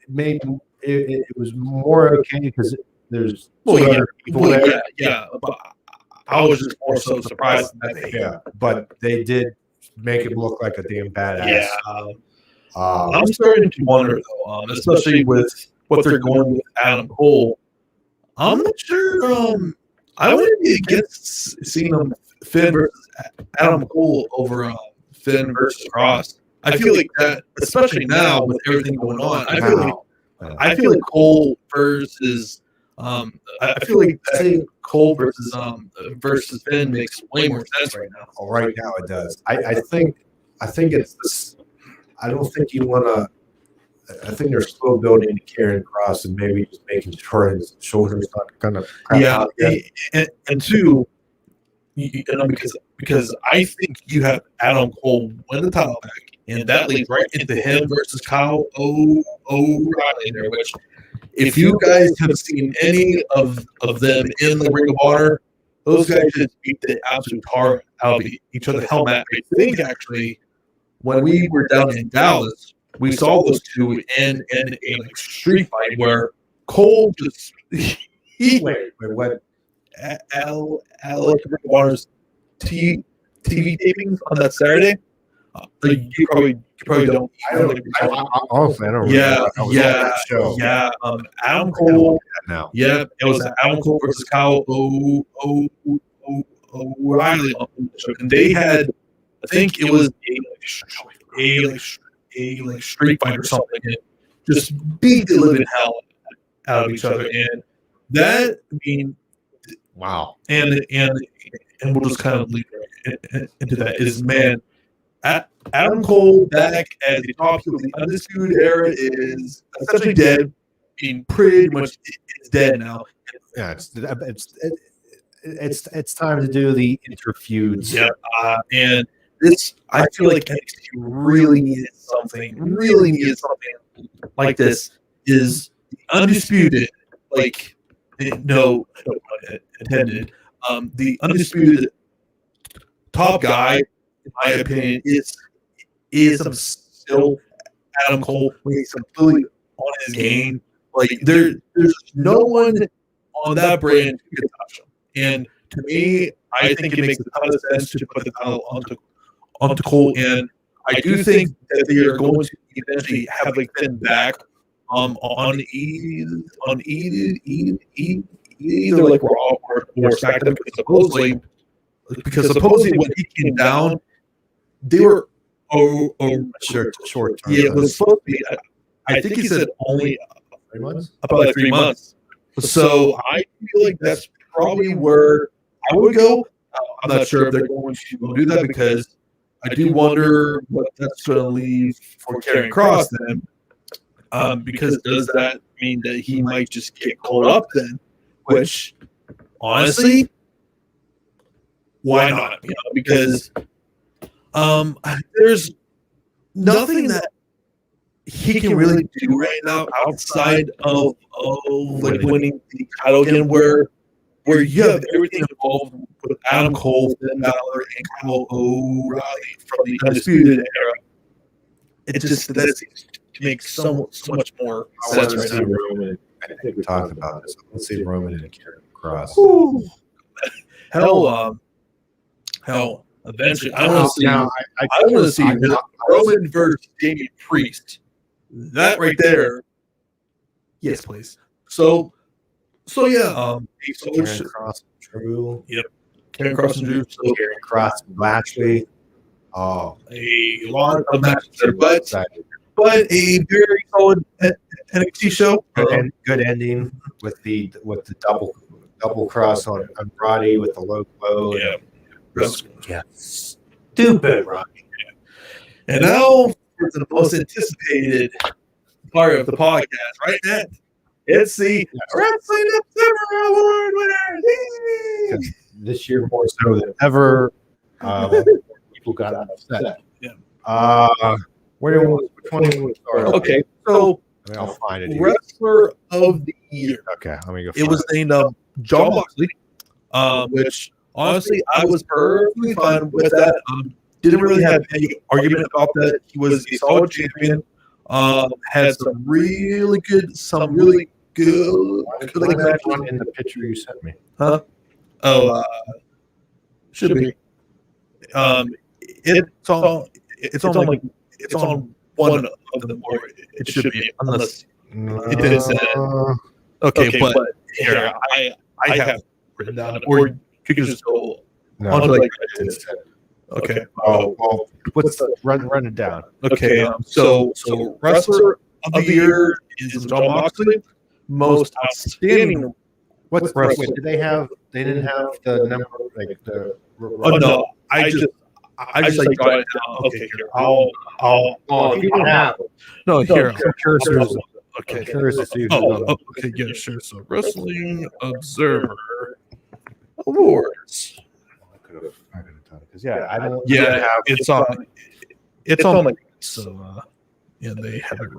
me, it was more okay because there's
people there. Yeah, but I was just more so surprised that
but they did make it look like a damn badass.
Yeah. I'm starting to wonder though, especially with what they're going with Adam Cole. I'm not sure. I wouldn't be against seeing Finn versus Adam Cole over Finn versus Cross. I feel like that, especially now with everything going on. I feel like Cole versus Cole versus Finn makes way more sense right now.
Oh, right now it does. I think it's this. I don't think you want to. I think they're slow building Karrion Kross and maybe just making sure his shoulders not kind of
out and two, because I think you have Adam Cole win the title back, and that leads right into him versus Kyle O'Reilly there. Which, if you guys have seen any of them in the Ring of Honor, those guys just beat the absolute tar out of each other. Hell, Matt, I think actually when we were down in Dallas, we saw those two in a street fight where Cole just
wait, what?
Alex Warner's TV tapings on that Saturday. You probably don't.
Honestly, I don't.
Yeah. Adam Cole.
Now.
Yeah, it was Adam Cole versus Kyle O'Reilly, and they had. I think it was a street fight or something, and just beat the living hell out of each other, and that
wow.
And we'll just kind of lead right into that is Adam Cole back as the top heel of the Undisputed Era is essentially dead, being pretty much it's dead now.
Yeah, it's time to do the interfeuds.
Yeah, and this, I feel like NXT really needed something like this. Is Undisputed, like, no pun intended, the Undisputed top guy, in my opinion, is still Adam Cole when he's completely on his game. Like, there's no one on that brand who can touch him. And to me, I think it makes a ton of sense to put the title onto Cole, and I do think that they are going to eventually have like Finn back either like Raw or SmackDown because supposedly when he came down, they were
short term.
Yeah, it was supposed to be. I think he said only
3 months.
about like 3 months. So I feel like that's probably where I would go. I'm not sure if they're going to do that because I do wonder what that's going to leave for Karrion Kross then. Because does that mean that he might just get called up then? Which, honestly, why not? You know, because there's nothing that he can really do right now outside of like winning the title again, where you have everything involved with Adam Cole, Finn Balor, and Kyle O'Reilly from the Undisputed Era. It just that seems to make so much more sense right now.
Roman. I think we talked about this. Let's see Roman and Karrion Kross.
Hell, eventually, I want to see.
Now,
I want to see Roman versus Damian Priest. That right there. Yes, please. So yeah.
Karrion Kross, Drew.
Yep. Karrion Kross and Drew. So
Karrion Kross, Lashley. Oh,
a lot of matches there, but a very solid NXT show.
Good ending with the double cross on Roddy with the low blow.
Yeah.
Yeah. Stupid Roddy.
And now for the most anticipated part of the podcast, right, Matt? It's the Wrestling Observer Award winner.
This year more so than ever. People got upset.
Yeah.
Which one do we start?
Okay, so
I'll find it.
Wrestler of the Year.
Okay, let me go.
It was named Jon Moxley, which honestly I was perfectly fine with that. Didn't really have any argument about that. He was a solid champion. Had some really good
Like that one in the picture you sent me.
Huh? Oh, should be. It's on one of them, or it should be, unless it didn't say that. Okay, but here I have written down, or you can just go on like. Okay.
Oh, well, what's the run it down?
Okay. So Wrestler of the Year is Jon Moxley. Most outstanding.
What's wait, did they have? They didn't have the number like the.
Oh no! I just like jot it down. Okay, here I'll.
Oh, you don't have.
No, here.
I'm curious.
Okay.
I'm curious to see.
Okay, yeah, sure. So Wrestling Observer Awards.
Because I don't.
Yeah, it's on. It's on. Like, so yeah, they have it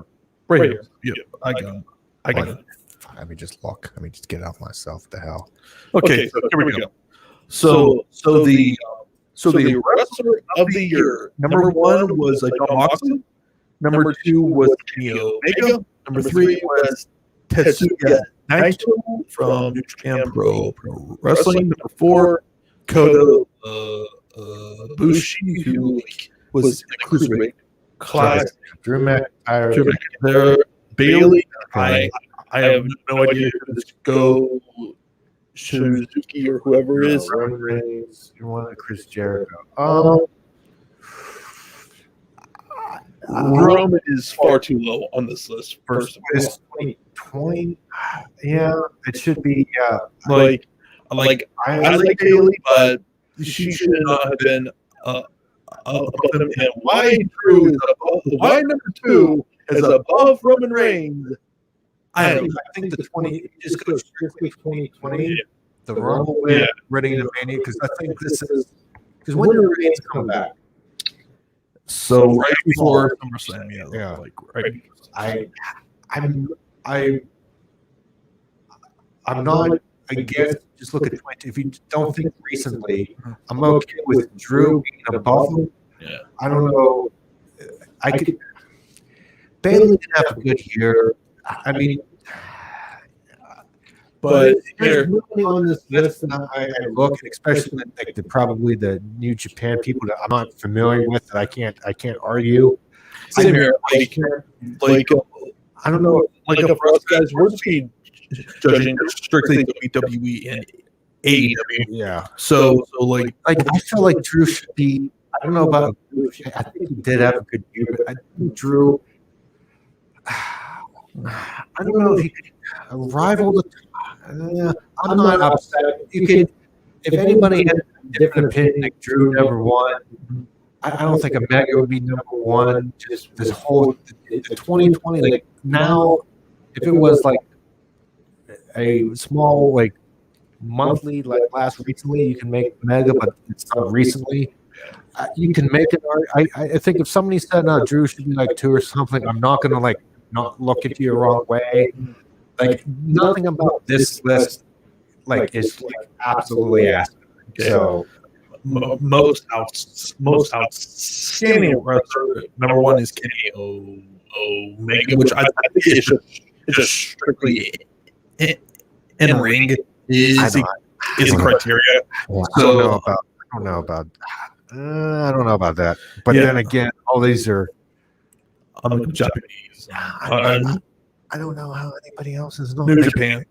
right here. Yep, I got it.
Let me just look. Let me just get out myself. The hell.
Okay, so here we go. So the Wrestler of the Year, number 1 was Jon Moxley. Number 2 was Kenny Omega. Number 3 was Tetsuya Naito from New Japan Pro Wrestling. Number 4, Kota Ibushi, who was in the Cruiserweight class.
Drew McIntyre.
Bailey. I have no idea who this go. Suzuki or whoever it is.
Roman Reigns. You want Chris Jericho?
Roman is far too low on this list. First of all,
2020. Yeah, it should be.
Like I like Bailey, but she should not have been above him. And why Drew is above? Why number 2 is above Roman Reigns?
I think the 20 just goes strictly 2020. The Rumble win, Reading the Mania, because I think this is because when do Reigns come back?
So right before SummerSlam,
yeah.
Like right.
I'm not. I guess just look at 20. If you don't think recently, I'm okay with Drew being above him.
Yeah.
I don't know. I could. Bailey didn't have a good year. I mean, but there's nobody on this list, and I look, and especially like probably the New Japan people that I'm not familiar with, that I can't argue.
Same here.
I don't know.
Like for us guys, we're just being judging strictly WWE and AEW.
Yeah.
So like
I feel like Drew should be. I don't know about Drew. I think he did have a good year, but I think Drew. I don't know if he could rival the. I'm not upset. You could, if anybody has a different opinion, like Drew number one. I don't think Omega would be number one. Just this whole the 2020, like now, if it was like a small like monthly, like last recently, you can make Omega, but it's not recently. You can make it. I think if somebody said, "No, Drew should be like 2 or something," I'm not gonna like not look at you the wrong way. Like nothing about this list, like is like absolutely awesome. So.
Most outstanding wrestler number one is Kenny Omega, which I think is just strictly in ring is the criteria.
I don't know about that. But then again, all these are
Japanese.
I don't know how anybody else is not.
New Japan,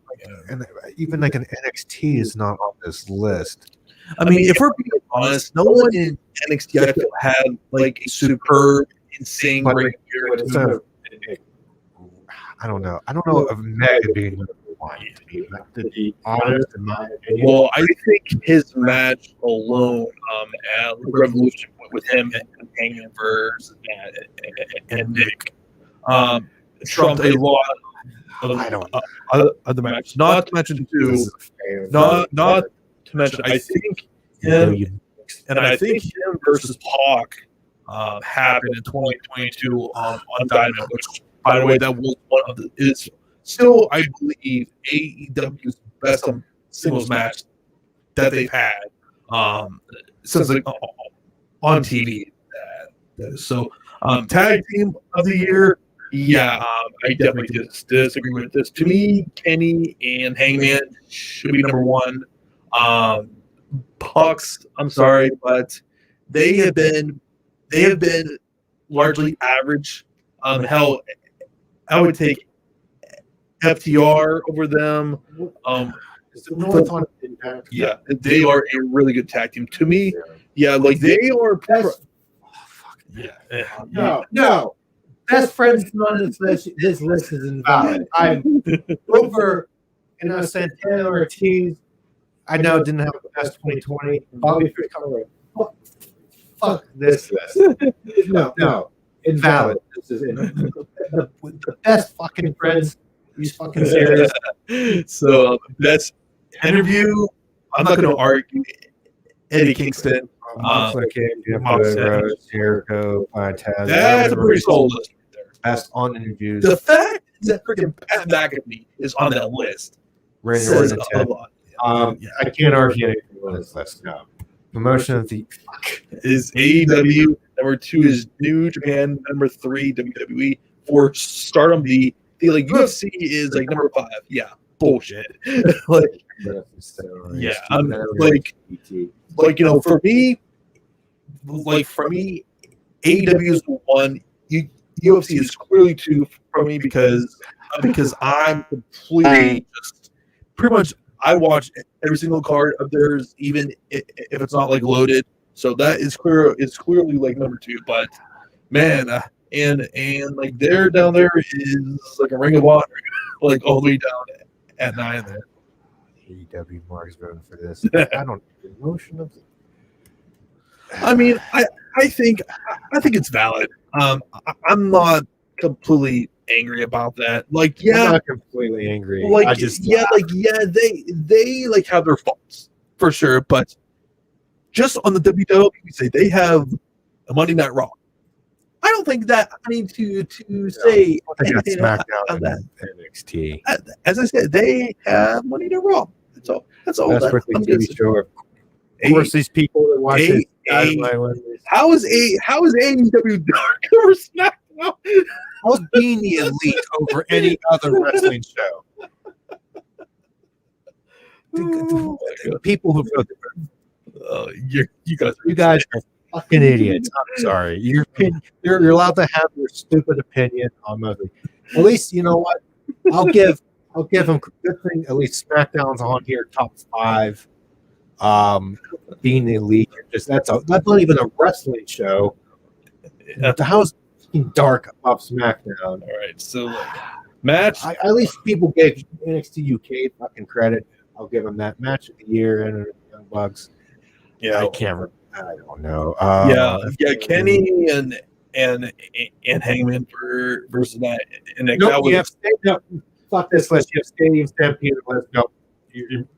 and even like an NXT is not on this list.
I mean, if we're being honest, no one in NXT I feel had like a superb, insane great year.
I don't know. I don't know if Mega being number one to be honest in my opinion.
Well, I think his match alone at Revolution with him and Hangman versus and Nick trumped a lot of the matches. Not to mention not to mention, I think him versus Pac happened in 2022 on Dynamite, which, by the way, that was one of the is still, I believe, AEW's best singles match that they've had since like on TV. So, tag team of the year. Yeah, I definitely disagree with this. To me, Kenny and Hangman should be number one. Pucks, I'm sorry, but they have been largely average. Hell, I would take FTR over them. Yeah, they are a really good tag team. To me, yeah, like they are.
No. Best friends on this list is invalid. I'm over Santana Ortiz. I know it didn't have the best 2020. Bobby Fish Conway. Fuck this list. No. Invalid. This is the best fucking friends. These fucking serious.
So best interview. I'm not going to argue. Eddie Kingston.
Jericho, Taz.
That's a pretty solid list right there.
Best on interviews.
The fact that freaking Pat McAfee is on that list says a lot.
I can't argue anything on this list. No. Promotion of the
is AEW. Number 2 is New Japan. Number 3, WWE. 4, Stardom. The like UFC is like number 5. Yeah, bullshit. Like, yeah, I'm like you know, for me, AEW is the one. UFC is clearly 2 for me because I'm completely just pretty much. I watch every single card of theirs, even if it's not like loaded. So that is clear. It's clearly like number 2. But man, and like they're down there is like a Ring of Honor, like all the way down at 9 there.
AEW Mark's voting for this. I don't know the emotion of it.
I mean, I think it's valid. I'm not completely angry about that. Like, yeah,
I'm not completely angry.
Like,
I just
they like have their faults for sure, but just on the WWE, say they have a Monday Night Raw. I don't think that I need to say anything
Smackdown
on that.
NXT.
As I said, they have Monday Night Raw. That's all.
That's what TV show. Of course, these people that watch it.
How is AEW dark over SmackDown?
How's being the elite over any other wrestling show? People who feel
you
guys are fucking idiots. I'm sorry. You're allowed to have your stupid opinion on Mosley. At least you know what? I'll give him good thing. At least SmackDown's on here, top 5. Being the elite, that's not even a wrestling show. The house dark of SmackDown.
All right, so match.
At least people gave NXT UK fucking credit. I'll give them that match of the year and Young Bucks.
Yeah,
I can't. I don't know.
Kenny and Hangman versus that. And
nope, you have fuck this list. You have Stadium Stampede list. No,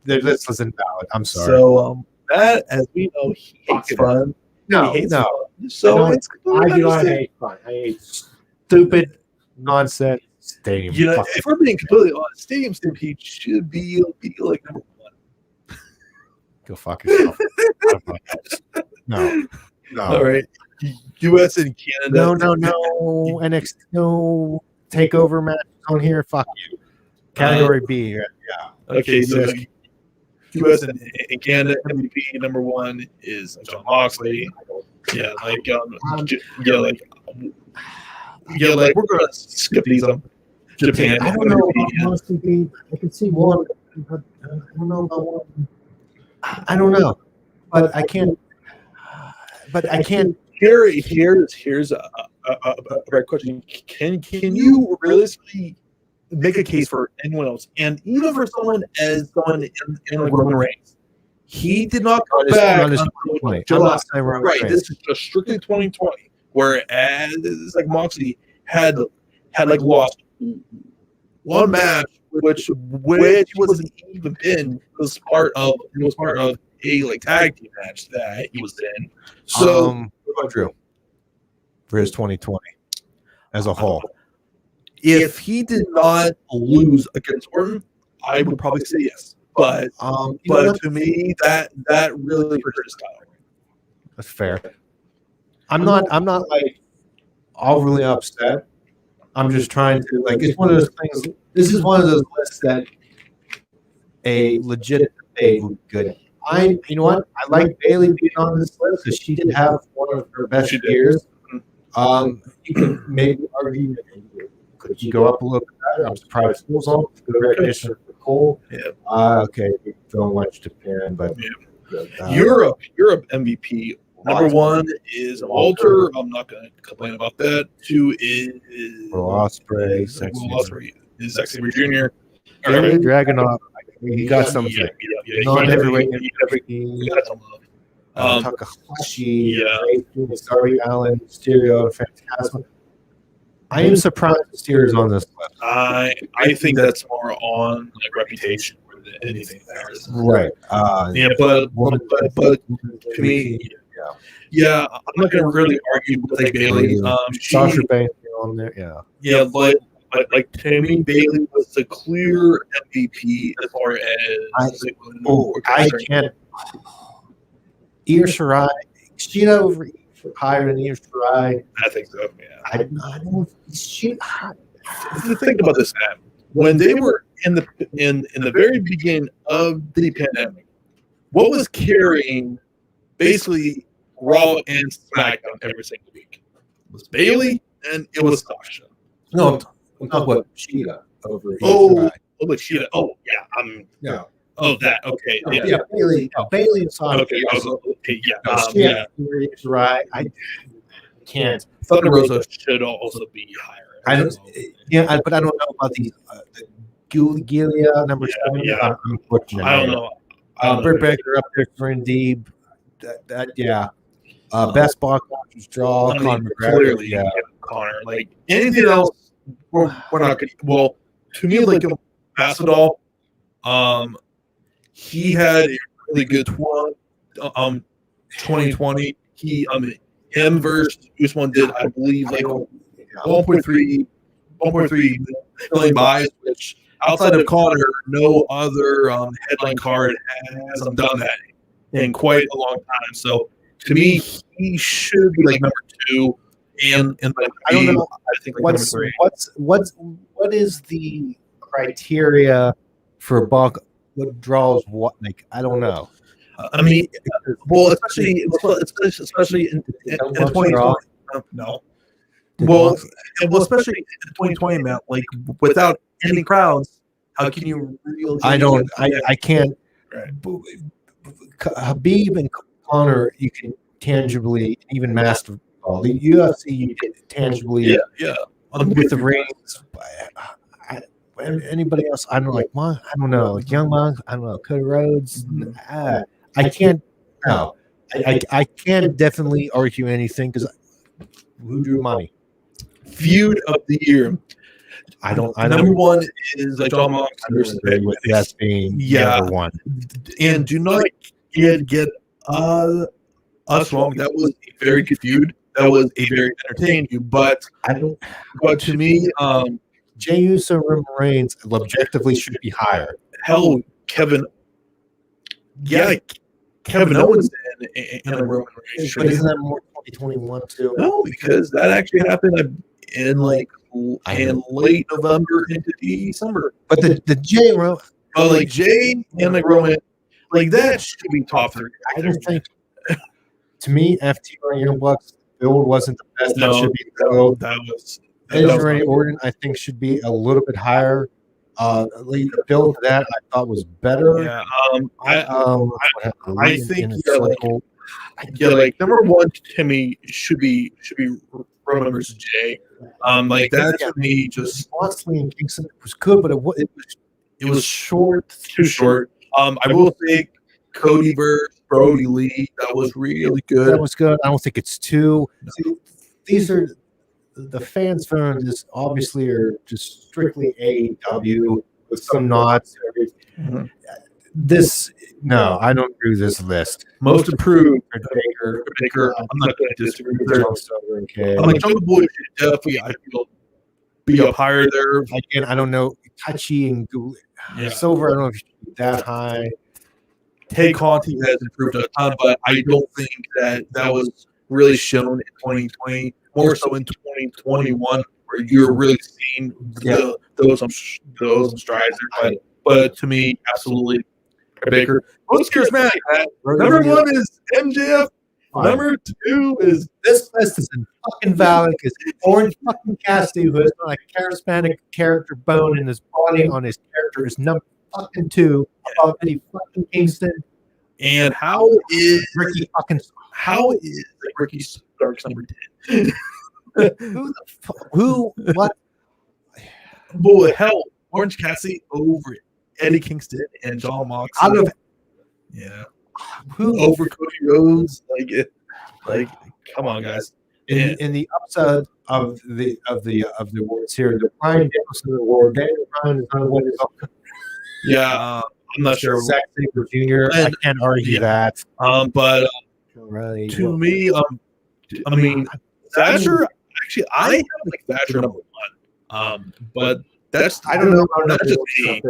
the list was invalid. I'm sorry.
So Matt, as we know, he hates fun.
No.
Fun. So
I do not hate fun. I hate stupid nonsense. Stadium.
You know, if we're being completely honest, Stadium Stampede should be like number 1.
Go fuck yourself. No.
All right. U.S. and Canada.
No. NXT. No takeover match on here. Fuck you. Category B. Yeah.
Okay. So U.S. and Canada MVP number 1 is John Moxley. Yeah. Like we're gonna skip these. Japan.
I don't know about Moxley. I can see one. But I don't know about one. I don't know, but I can't.
Here's a great question. Can you realistically make a case for anyone else, and even for someone as someone in like Roman Reigns? He did not come back until July. Right. This is just strictly 2020. Whereas like Moxley had like lost one match, which wasn't even in. Was part of a like tag team match that he was in. So
true for his 2020 as a whole.
If he did not lose against Orton, I would probably say yes. But to me, that really hurt his style.
That's fair. I'm not like overly upset. I'm just trying to like. It's one of those things. This is one of those lists that a legit debate would be good. You know what? I like Bailey being on this list because she did have one of her best years. You can maybe argue, could you go up a little bit better? I'm surprised School's on. Good recognition for Cole.
Yeah.
Okay, we don't watch Japan, but
Europe MVP. Number 1 is Walter. I'm not going to complain about that. 2 is
Will Ospreay.
Ospreay is Zack Sabre Jr.
Dragunov. He got something. Not heavyweight.
He got some love.
Takahashi. Sorry, Allen. Mysterio. Phantasma. I am surprised Mysterio's on this list.
I think that's more on like reputation more than anything else.
Right.
But to me. Yeah, I'm not going to really argue with like Bailey.
Sasha Banks on there,
yeah, but to me, Bailey was the clear MVP as far as
I can't. Io Shirai, Shida over higher than Io Shirai.
I think so. Yeah,
I don't.
Think about this, Matt. When they were in the very beginning of the pandemic, what was carrying basically Raw and SmackDown every single week? It was Bailey and it was Sasha.
No, I'm talking about Shida over.
But Shida. Oh yeah,
yeah.
Oh that. Okay.
Yeah. Bailey and Sasha.
Okay. Yeah.
Right. I can't.
Thunder Rosa should also be higher.
But I don't know about the Gilia number 7.
Yeah. I don't know.
Britt Baker up there for Indeed. Best box office draw. Conor McGregor.
Clearly, Conor. Like anything else, we're not going. Well, to me, like Masvidal, he had a really good 2020. Him versus Usman did, I believe, like 1.3 million buys, which outside of Conor, no other headline card has done that in quite a long time. So to me, he should be like number 2, and like
I don't know.
I think like number 3.
What is the criteria for bulk? What draws what? Like I don't know.
I mean, well, especially in 2020. No. Well, especially in 2020, Matt, like without any crowds, how can you really?
I can't. Habib and Conor, you can tangibly, even Masvidal, the UFC, you can tangibly, with the ratings. Anybody else? I don't know, like I don't know, like Young Monk, I don't know, Cody Rhodes. I can't. No, I can't definitely argue anything because who drew money?
Feud of the year.
I don't.
Number one is John Moxley
with that being number one.
And do not get us wrong. That was a very good feud. That was a very entertaining feud. But to me,
Jey Uso, Roman Reigns objectively should be higher.
Hell, Kevin Owens and Roman Reigns.
But isn't that more 2021 too?
No, because that actually happened in late November into December.
But the Jey
Jey and Roman, that should be top 3.
I don't think. To me, FTR Young Bucks build wasn't the best.
No,
that should be low.
That was
Randy Orton, I think, should be a little bit higher. The build to that I thought was better.
Yeah. I think number one to me should be Roman versus Jey. That to me just
Moxley and Kingston was good, but
it was short, too short. I will say Cody versus Brody Lee, that was really good.
That was good. I don't think it's too. See, these are the fans found this obviously are just strictly AEW with some nods.
Mm-hmm.
No, I don't agree with this list.
Most improved
Baker.
I'm not going to disagree with that.
Okay.
Jungle Boy should definitely, I feel, be up higher there.
Again, I don't know. Tachi and Silver, I don't know if you should be that high.
Tay Conti has improved a ton, but I don't think that was really shown in 2020. More so in 2021, where you're really seeing those strides there. But to me, absolutely, Baker. Most charismatic. Number one is MJF. Number 2 is
this list is in fucking valid because Orange fucking Cassidy, who has not a charismatic character bone in his body on his character, is number fucking 2 above Eddie fucking Kingston.
And how is
Ricky
Starks number 10?
Who the fuck? Who? What?
Boy, hell, Orange Cassidy over Eddie Kingston and John Moxley. Who over Cody Rhodes? Come on, guys.
In the upside of the awards here, the Brian Danielson Award. Daniel Bryan is on what is up.
Yeah, I'm not sure.
Zack Sabre Jr. I can't argue that.
But
really,
to me, I mean, Thatcher. Actually, I have Thatcher number 1. But that's
I don't know about
that's just me.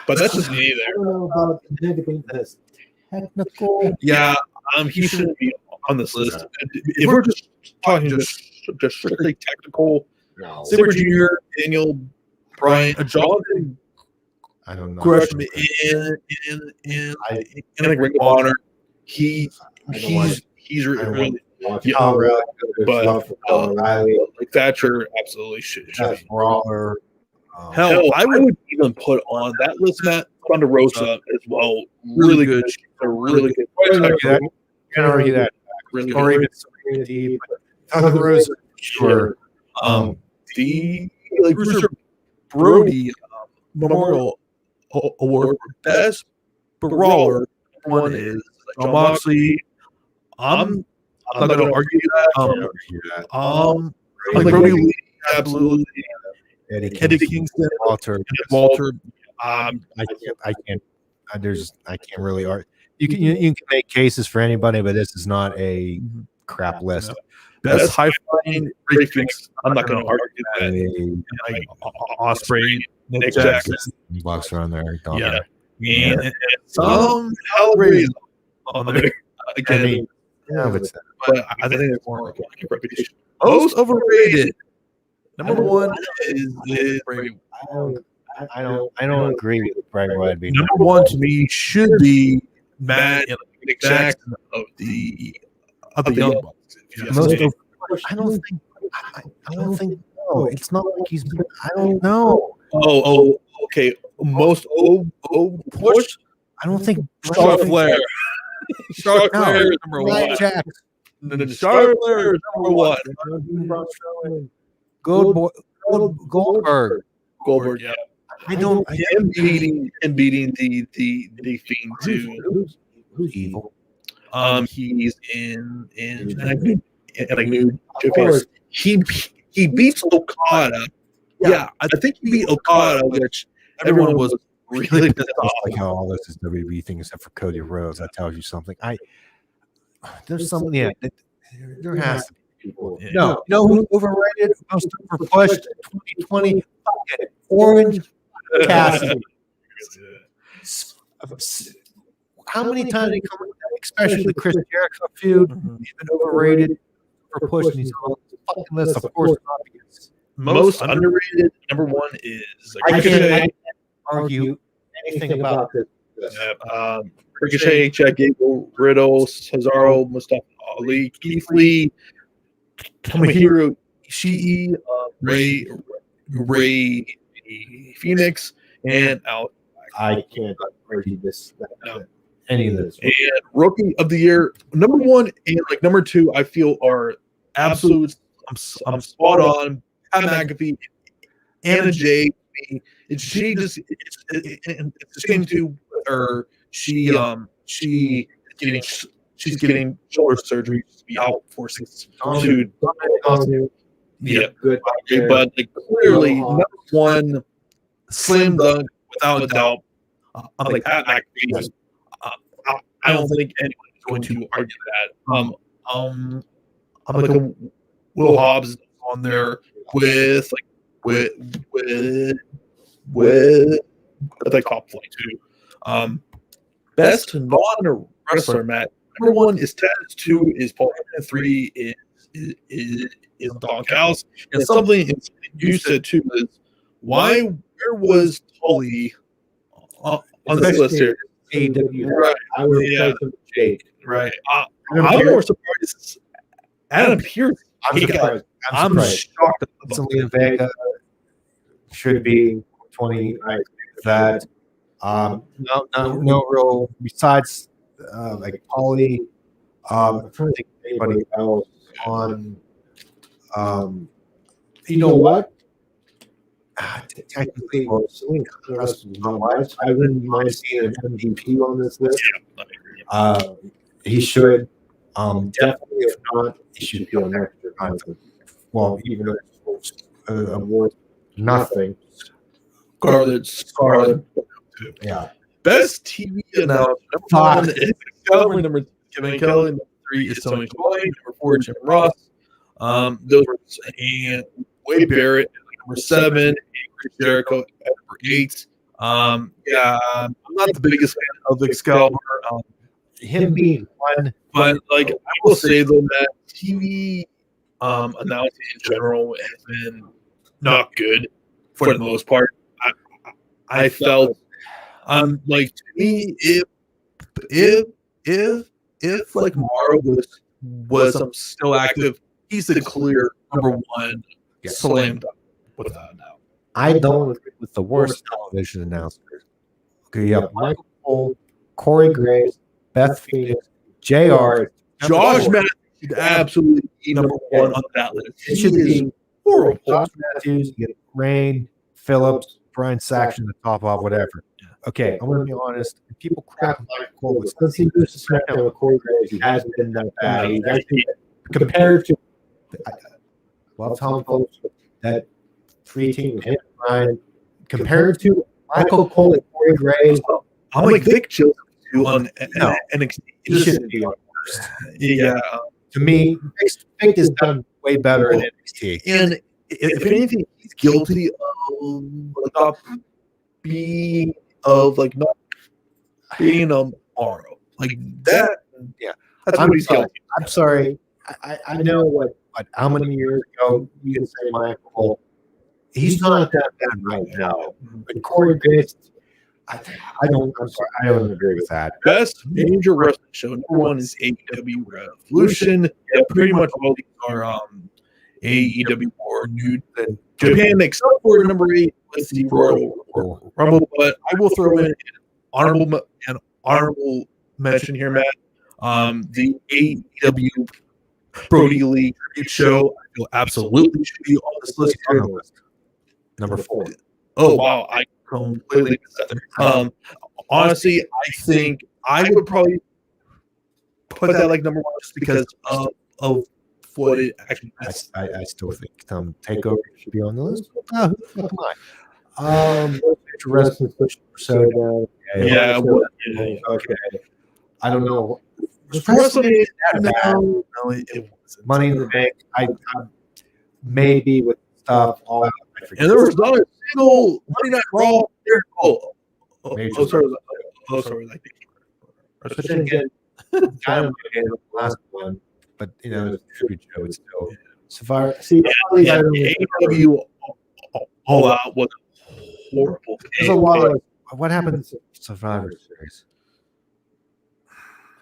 But that's just me there.
I don't know about this technical.
Yeah, he shouldn't be on this list. If we're just talking just strictly technical, Sabre Jr., Daniel Bryan, Jonathan.
I don't know.
Gresham in a Ring of Honor. He's really. But Thatcher absolutely should be.
Brawler.
Hell, I would even put on that list, Matt, Thunder Rosa as well. Really good. A really good.
Can't argue that.
Really
or even Serena, Thunder Rosa, sure.
The Bruiser Brody Memorial Award for Best Brawler. One is John Moxley. I'm not going to argue that. Brody Lee, absolutely. Eddie Kingston,
Walter.
I
can't really argue. You can make cases for anybody, but this is not a crap list.
Best high flying Freaks. I'm not going to argue that. Ospreay, Nick Jackson,
Bucks are on there.
And some Hellraiser on there again. But I think it's more like a reputation. Most overrated. Number 1 is Bray.
I don't agree with Bray Wyatt being
number 1 to me should be Matt and Nick Jackson of the Young Bucks.
I don't think I don't think no. It's not like he's been. I don't know.
Okay. Most push.
I don't think
Charlotte Flair. Charlotte
No.
Flair is number
Nia
one.
Jax.
Charlotte Flair is number one.
Goldberg.
Goldberg, yeah.
I don't.
Him beating the Fiend too.
Who's evil?
He's in like New Japan. He beats Okada. Yeah, I think he beat Okada, which everyone was really pissed off.
Like how all this is WWE thing except for Cody Rhodes. That tells you something. There's something. Yeah, there has to be people.
Yeah.
No, you know who overrated? Most overpushed 2020. Orange Cassidy. How many times he come, especially the Chris Jericho feud, he's been overrated for pushing. He's on the fucking list, of course.
Most underrated number one is
I
Ricochet.
can't argue anything about this.
Ricochet, Chad Gable, Riddle, Cesaro, Mustafa Ali, Keith Lee, Tomohiro Ishii, Ray Phoenix, and Alex.
I can't argue this. Any of this.
And Rookie of the Year, number one and like number two, I feel are absolute. I'm spot on. Pat McAfee, Anna Jay. It's a shame too. Or she's getting shoulder surgery to be out for 6 to yeah,
good.
but like, clearly number one slam dunk without a doubt. I'm like Pat McAfee. I don't think anyone is going to argue that. I'm like a Will Hobbs on there with the top flight too. Best non-wrestler, Matt. Number one is Taz. 2 is Paul. 3 is Don Callis. And something you said too is where was Tully on this list here?
AEW.
Right.
I would play some Jake.
Right. I'm more surprised. Adam Pearce. I'm shocked at
Selena Vega should be 20. I agree with that. No real besides like Paulie. I'm trying to think of anybody else on. You know what? Technically, well, Selena was not wise. I wouldn't mind seeing an MVP on this list. He should. Definitely, if not, he should feel an extra kind of. Well, even though it's award nothing.
Scarlet.
Yeah.
Best TV announcer. Number 1 is Kelly. Number 2, Kevin Kelly. Number 3 is Tony Schiavone. Number 4, Jim Ross. Those were and Wade Barrett. Number 7, Chris Jericho. At number 8. I'm not the biggest fan of Excalibur.
Him being one,
but like I will say though that TV announcing in general has been not good for the most part. I felt like to me if like Morrow was still active, he's the clear number 1 slam dunk without a doubt.
I don't agree with the worst television announcers. Okay, you have Michael Cole, Corey Graves, Beth Phoenix, JR,
Josh Matthews should absolutely be number 1 on that list.
It should be horrible. Josh Matthews, you get Rain, Phillips, Brian Saxon, the top off, whatever. Okay, I'm going to be honest. People crap on Michael Cole. Since he used to Smackdown with Corey Graves, he hasn't been that bad. He's actually, compared to, love Tom Phillips, that 3-team with him, Brian, compared to Michael Cole and Corey Graves,
I'm like Vic Chilton on NXT.
He shouldn't be on first.
Yeah.
To me, Vic is done way better in NXT.
And if anything, he's guilty of not being Morrow. Like that.
Yeah.
That's what he's guilty.
I'm sorry. I know what how many years ago you can say Michael Cole. He's not that bad right now. But Corey Graves, I'm sorry, I don't agree with that.
Best major wrestling show. Number 1 is AEW Revolution. Yeah, pretty much all these are AEW or New Japan, except for number 8 with the Royal Rumble. But I will throw in an honorable mention here, Matt. The AEW Brody Lee show, I feel absolutely should be on this list.
Number 4.
Oh wow, I completely missed that there. Honestly, I think I would probably put that like number 1 just because of what it actually has.
I still think Takeover should be on the list. Oh, who the fuck am I? Wrestling so
Yeah.
Okay. I don't know.
WrestleMania
No, it wasn't. Money in the Bank. I maybe with stuff.
And there was not a single Monday Night Raw there. Sorry. Like
but then again, the last one, but it's a tribute show. It's still Survivor. See,
AEW All Out was horrible.
There's a lot of what happened to Survivor Series.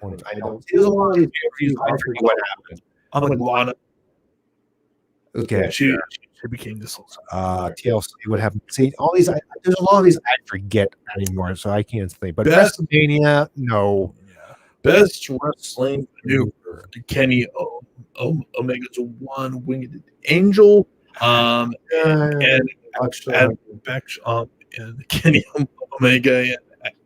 I know. There's a lot of these interviews. I forget what happened.
I'm like Lana.
Okay.
She became this.
TLC. What happened? See, all these. There's a lot of these I forget anymore, so I can't say. But WrestleMania, no.
Yeah. Best wrestling maneuver. Kenny Omega's One Winged Angel. And Kenny Omega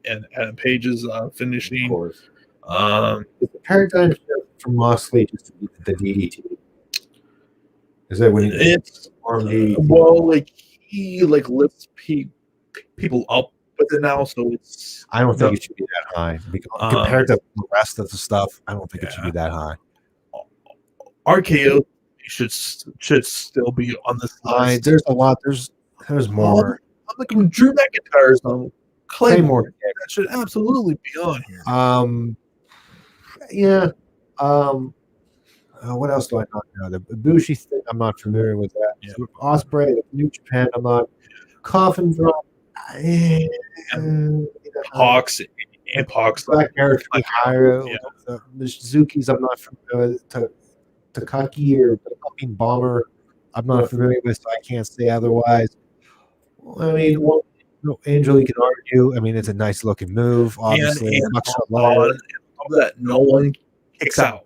and Adam Page's finishing.
Of course. The paradigm shift from Moxley just the DDT. Is that when
it's like he lifts people up with it now, so it's.
I don't think it should be that high compared to the rest of the stuff. I don't think it should be that high.
RKO should still be on this list.
There's a lot. There's more.
Like Drew McIntyre's on Claymore. That should absolutely be on here.
Yeah. What else do I not know? The Ibushi thing, I'm not familiar with that.
Yeah.
Ospreay, New Japan, I'm not. Coffin Drop.
Hawks.
Black Eric Hiro. The Suzuki's, I'm not familiar with. Takaki or Bomber, I'm not familiar with, so I can't say otherwise. I mean, Angel, you can argue. I mean, it's a nice looking move, obviously.
And that no one kicks out.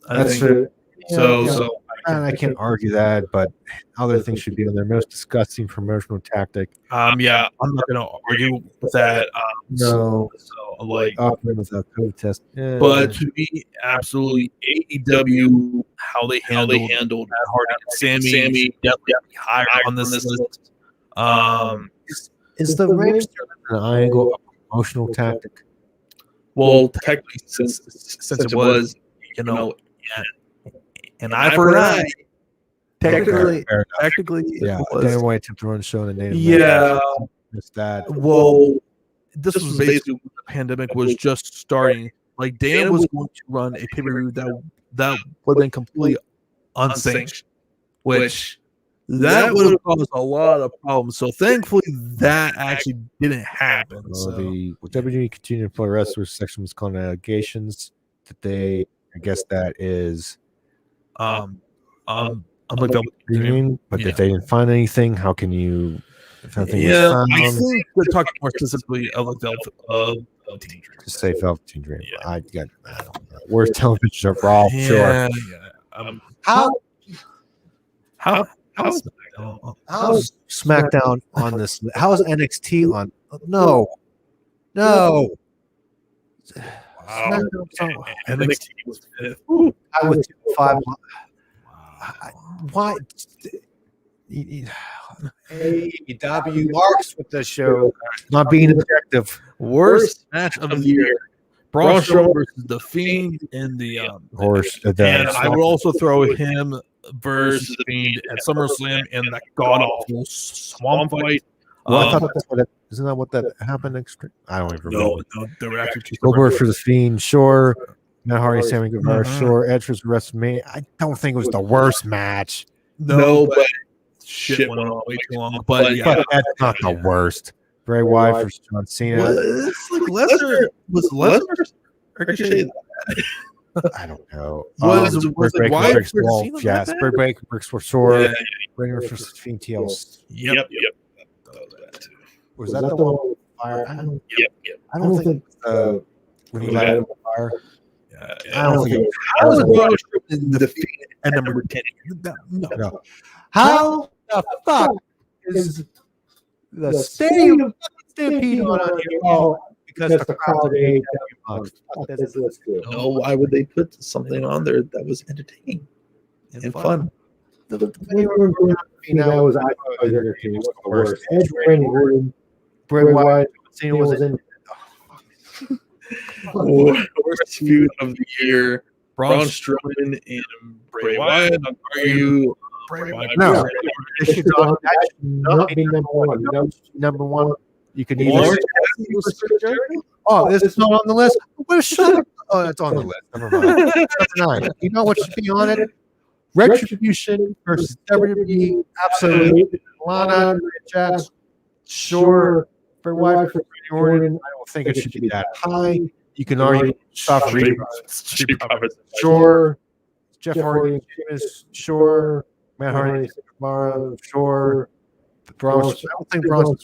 That's true.
So
I can't argue that, but other things should be on their most disgusting promotional tactic.
I'm not going to argue with that.
No.
So like
offering without COVID test. Yeah.
But to be absolutely AEW, how they handled Matt Hardy and Sammy definitely higher on this list.
Is the Rangers Triangle a promotional tactic?
Well, technically, since it was, an eye for an eye. Technically,
yeah. Dana White attempted to run a show in the name.
Yeah,
just that.
Well, this was basically when the pandemic was just starting. Like Dan was going to run a pay-per-view that would have been completely unsanctioned, which that would have caused a lot of problems. So thankfully, that actually didn't happen.
Well, the WWE Continued Play Wrestlers section was called allegations that they. I guess that is.
I'm looking up
but if they didn't find anything, how can you? If nothing was found,
I think they're talking more specifically of Velveteen Dream.
Just say Velveteen Dream. Yeah. I don't know. Worst television of Raw, sure. How's SmackDown on this? How is NXT on? No.
Wow. NXT was fifth.
I was 5. Why? AEW marks with this show not being objective.
Worst match of the year: Braun Strowman versus The Fiend in the and I would also throw him versus The Fiend at SummerSlam in that god awful swamp fight.
Well, I thought isn't that what that happened next? I don't even remember.
No, they were actually two.
Goldberg for The Fiend, sure. Matt Hardy, Sammy Guevara, sure. Edge versus WrestleMania. I don't think it was the worst match.
No, but shit went on way too long. But
that's not the worst. Bray Wyatt versus John Cena.
Was Lesnar Ricochet?
I don't know.
Was it Wyatt
breaks
versus
wall?
Cena
Yeah,
that
Spur
bad?
break breaks for sore.
Yeah.
Ringer versus Fiend TLC.
Yep. That was bad too.
Was that the one with fire? I don't think when he got him on fire.
Yeah.
I don't think.
How was Braun Strowman defeated at number 10? No.
How the fuck is the stadium stampede on here? Oh, because the crowd ate bucks. That's good.
No, why would they put something on there that was entertaining and fun?
That was the worst. Edge, Randy Orton, Bray Wyatt, Cena was in.
Worst feud of the year. Braun Strowman and Bray Wyatt. I'll argue Bray Wyatt.
No, it should not be number one. Number one, you can either. Oh, this is not on the list. Well, shut up. Oh, it's on the list. Never mind. Number 9. You know what should be on it? Retribution versus WWE. Absolutely. Lana, Jax. Sure. Bray Wyatt for Orton. I don't think it should be that high. You can argue stuff. Sure. Jeff Hardy. Sure. Matt Hardy. Sure. Braun. I don't think Braun.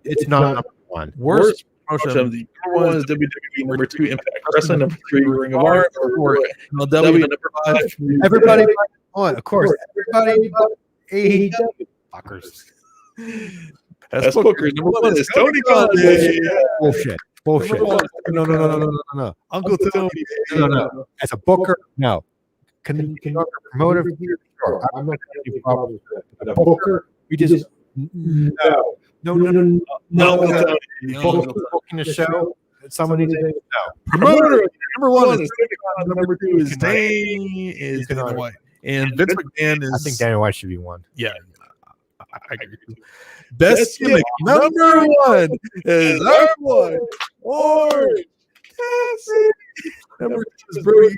It's not number 1.
Worst promotion of the number 1 is WWE, number 2 Impact Wrestling, number 3 Ring of Honor, or MLW, number 5.
Everybody on, of course. Everybody but AEW fuckers.
Best Booker, number 1 is Tony Khan.
Bullshit. No.
Uncle Tony.
No. As a booker, no. Can promoter? Sure. I'm not going to have problems with it. But a booker, we just no. Booking the show. Somebody no.
Promoter number 1 is Tony Khan. Number 2 is Dana White, and Vince McMahon is.
I think Dana White should be 1.
Yeah. I agree. Best gimmick number 1 is our one, Orange Cassidy. Number 2 is Brody.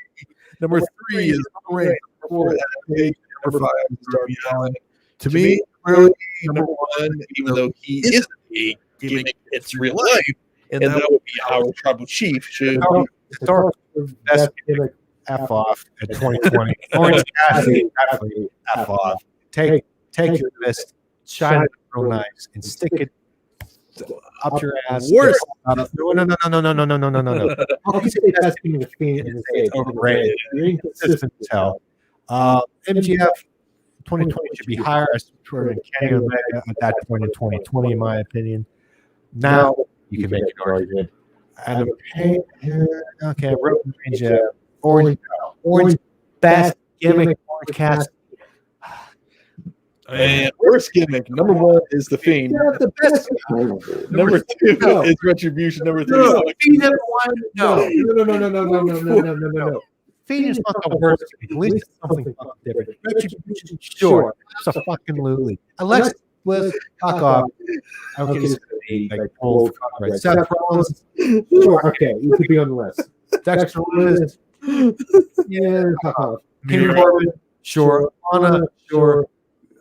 Number 3 is Ray. Number 4 is number 5 is Darby Allin. To me, Brody number 1, even though he isn't a gimmick, it's real life, and that would be our tribal chief. Should
start best gimmick F off at 2020. Orange Cassidy, definitely F off. Take your fist, shine it real nice, and stick it up your ass.
Worse.
No. How can you say that's being the Fiend and say it's overrated? You're inconsistent as hell. MGF 2020 should be higher as than Kenny Omega at that point in 2020, in my opinion. Now you can make an argument. And okay, Roman Reigns, Orange best gimmick, Orange Cassidy.
And worst gimmick, number 1 is the Fiend.
The best.
Number 2 is Retribution. Number 3 is
No. Fiend is not the worst. At least it's something different. Retribution, sure. Absolutely. Alexis Bliss, fuck off. Okay, so like old right. Seth Rollins, sure. Okay, you could be on the list. Dexter Lewis, yeah, fuck off. King Corbin, sure. Anna, sure.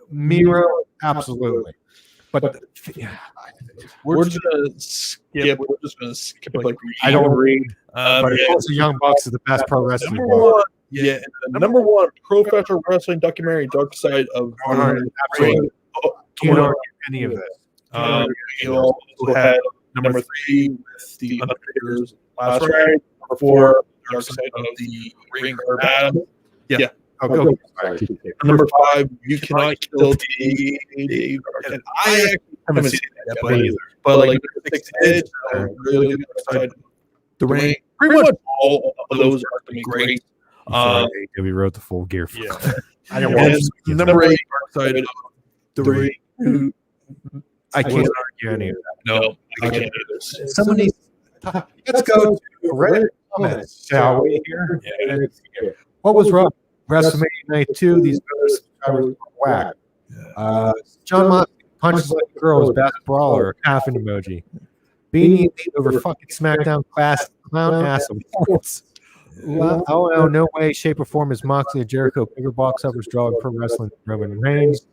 Miro, absolutely. But
we're just gonna skip. We're just gonna skip it like
I don't read. But also, Young Bucks is the best pro wrestling.
Number 1, yeah. Number 1 professional wrestling documentary, Dark Side of
Absolutely. Can't argue any of this.
You also had number 3 with the Undertaker's last ride. Number 4, Dark Side of the Ring of Adam. Yeah.
I'll go.
Number 5, You Cannot Kill Dave. And I actually haven't seen that yet, but like 6 Edge, really good side. The Ring. Pretty much all of those are going to be great.
We wrote the full gear.
Yeah.
I didn't watch
number 8, Dark Side of the Ring.
I can't argue any of that.
No, I can't do this.
Somebody, let's go to Reddit comments, shall we? Here.
Yeah.
What was wrong? WrestleMania Night 2, these others whack. John Moxley punches like a girl, best brawler, half an emoji. Beanie over fucking SmackDown class clown ass of sports. Oh, no way, shape, or form is Moxley or Jericho bigger box office draw in pro wrestling than Roman Reigns.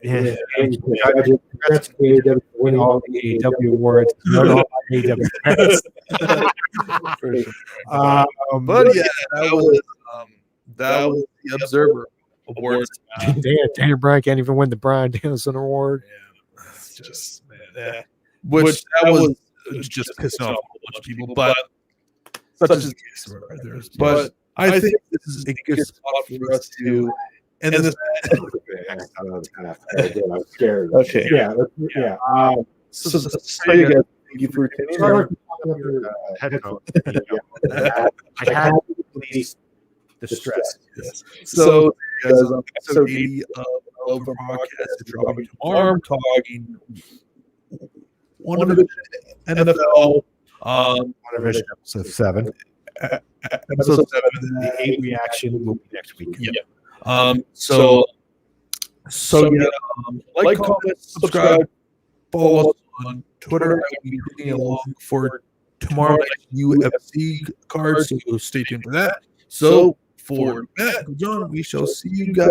Yeah. Congrats to AEW for winning all the AEW awards. Not all the AEW credits.
For sure. But yeah, that was the Observer Awards.
Daniel Bryan can't even win the Bryan Danielson Award.
Yeah, it's just yeah. Which that was just pissing off a whole bunch of people, but such as the case. But I think this is a good spot for us to end this.
I'm scared.
Okay.
Yeah.
So you guys, thank you for tuning in.
Headphones. I had to release the stress.
Yes. So, guys, on episode 80 of the podcast is dropping tomorrow. I'm talking one of the NFL.
Episode 7.
Episode 7.
The 8 reaction will be next week.
Yeah. So yeah. Like, comment, subscribe, follow us on Twitter. I will be reading along for tomorrow night's UFC card, so stay tuned for that. So for Matt and John, we shall see you guys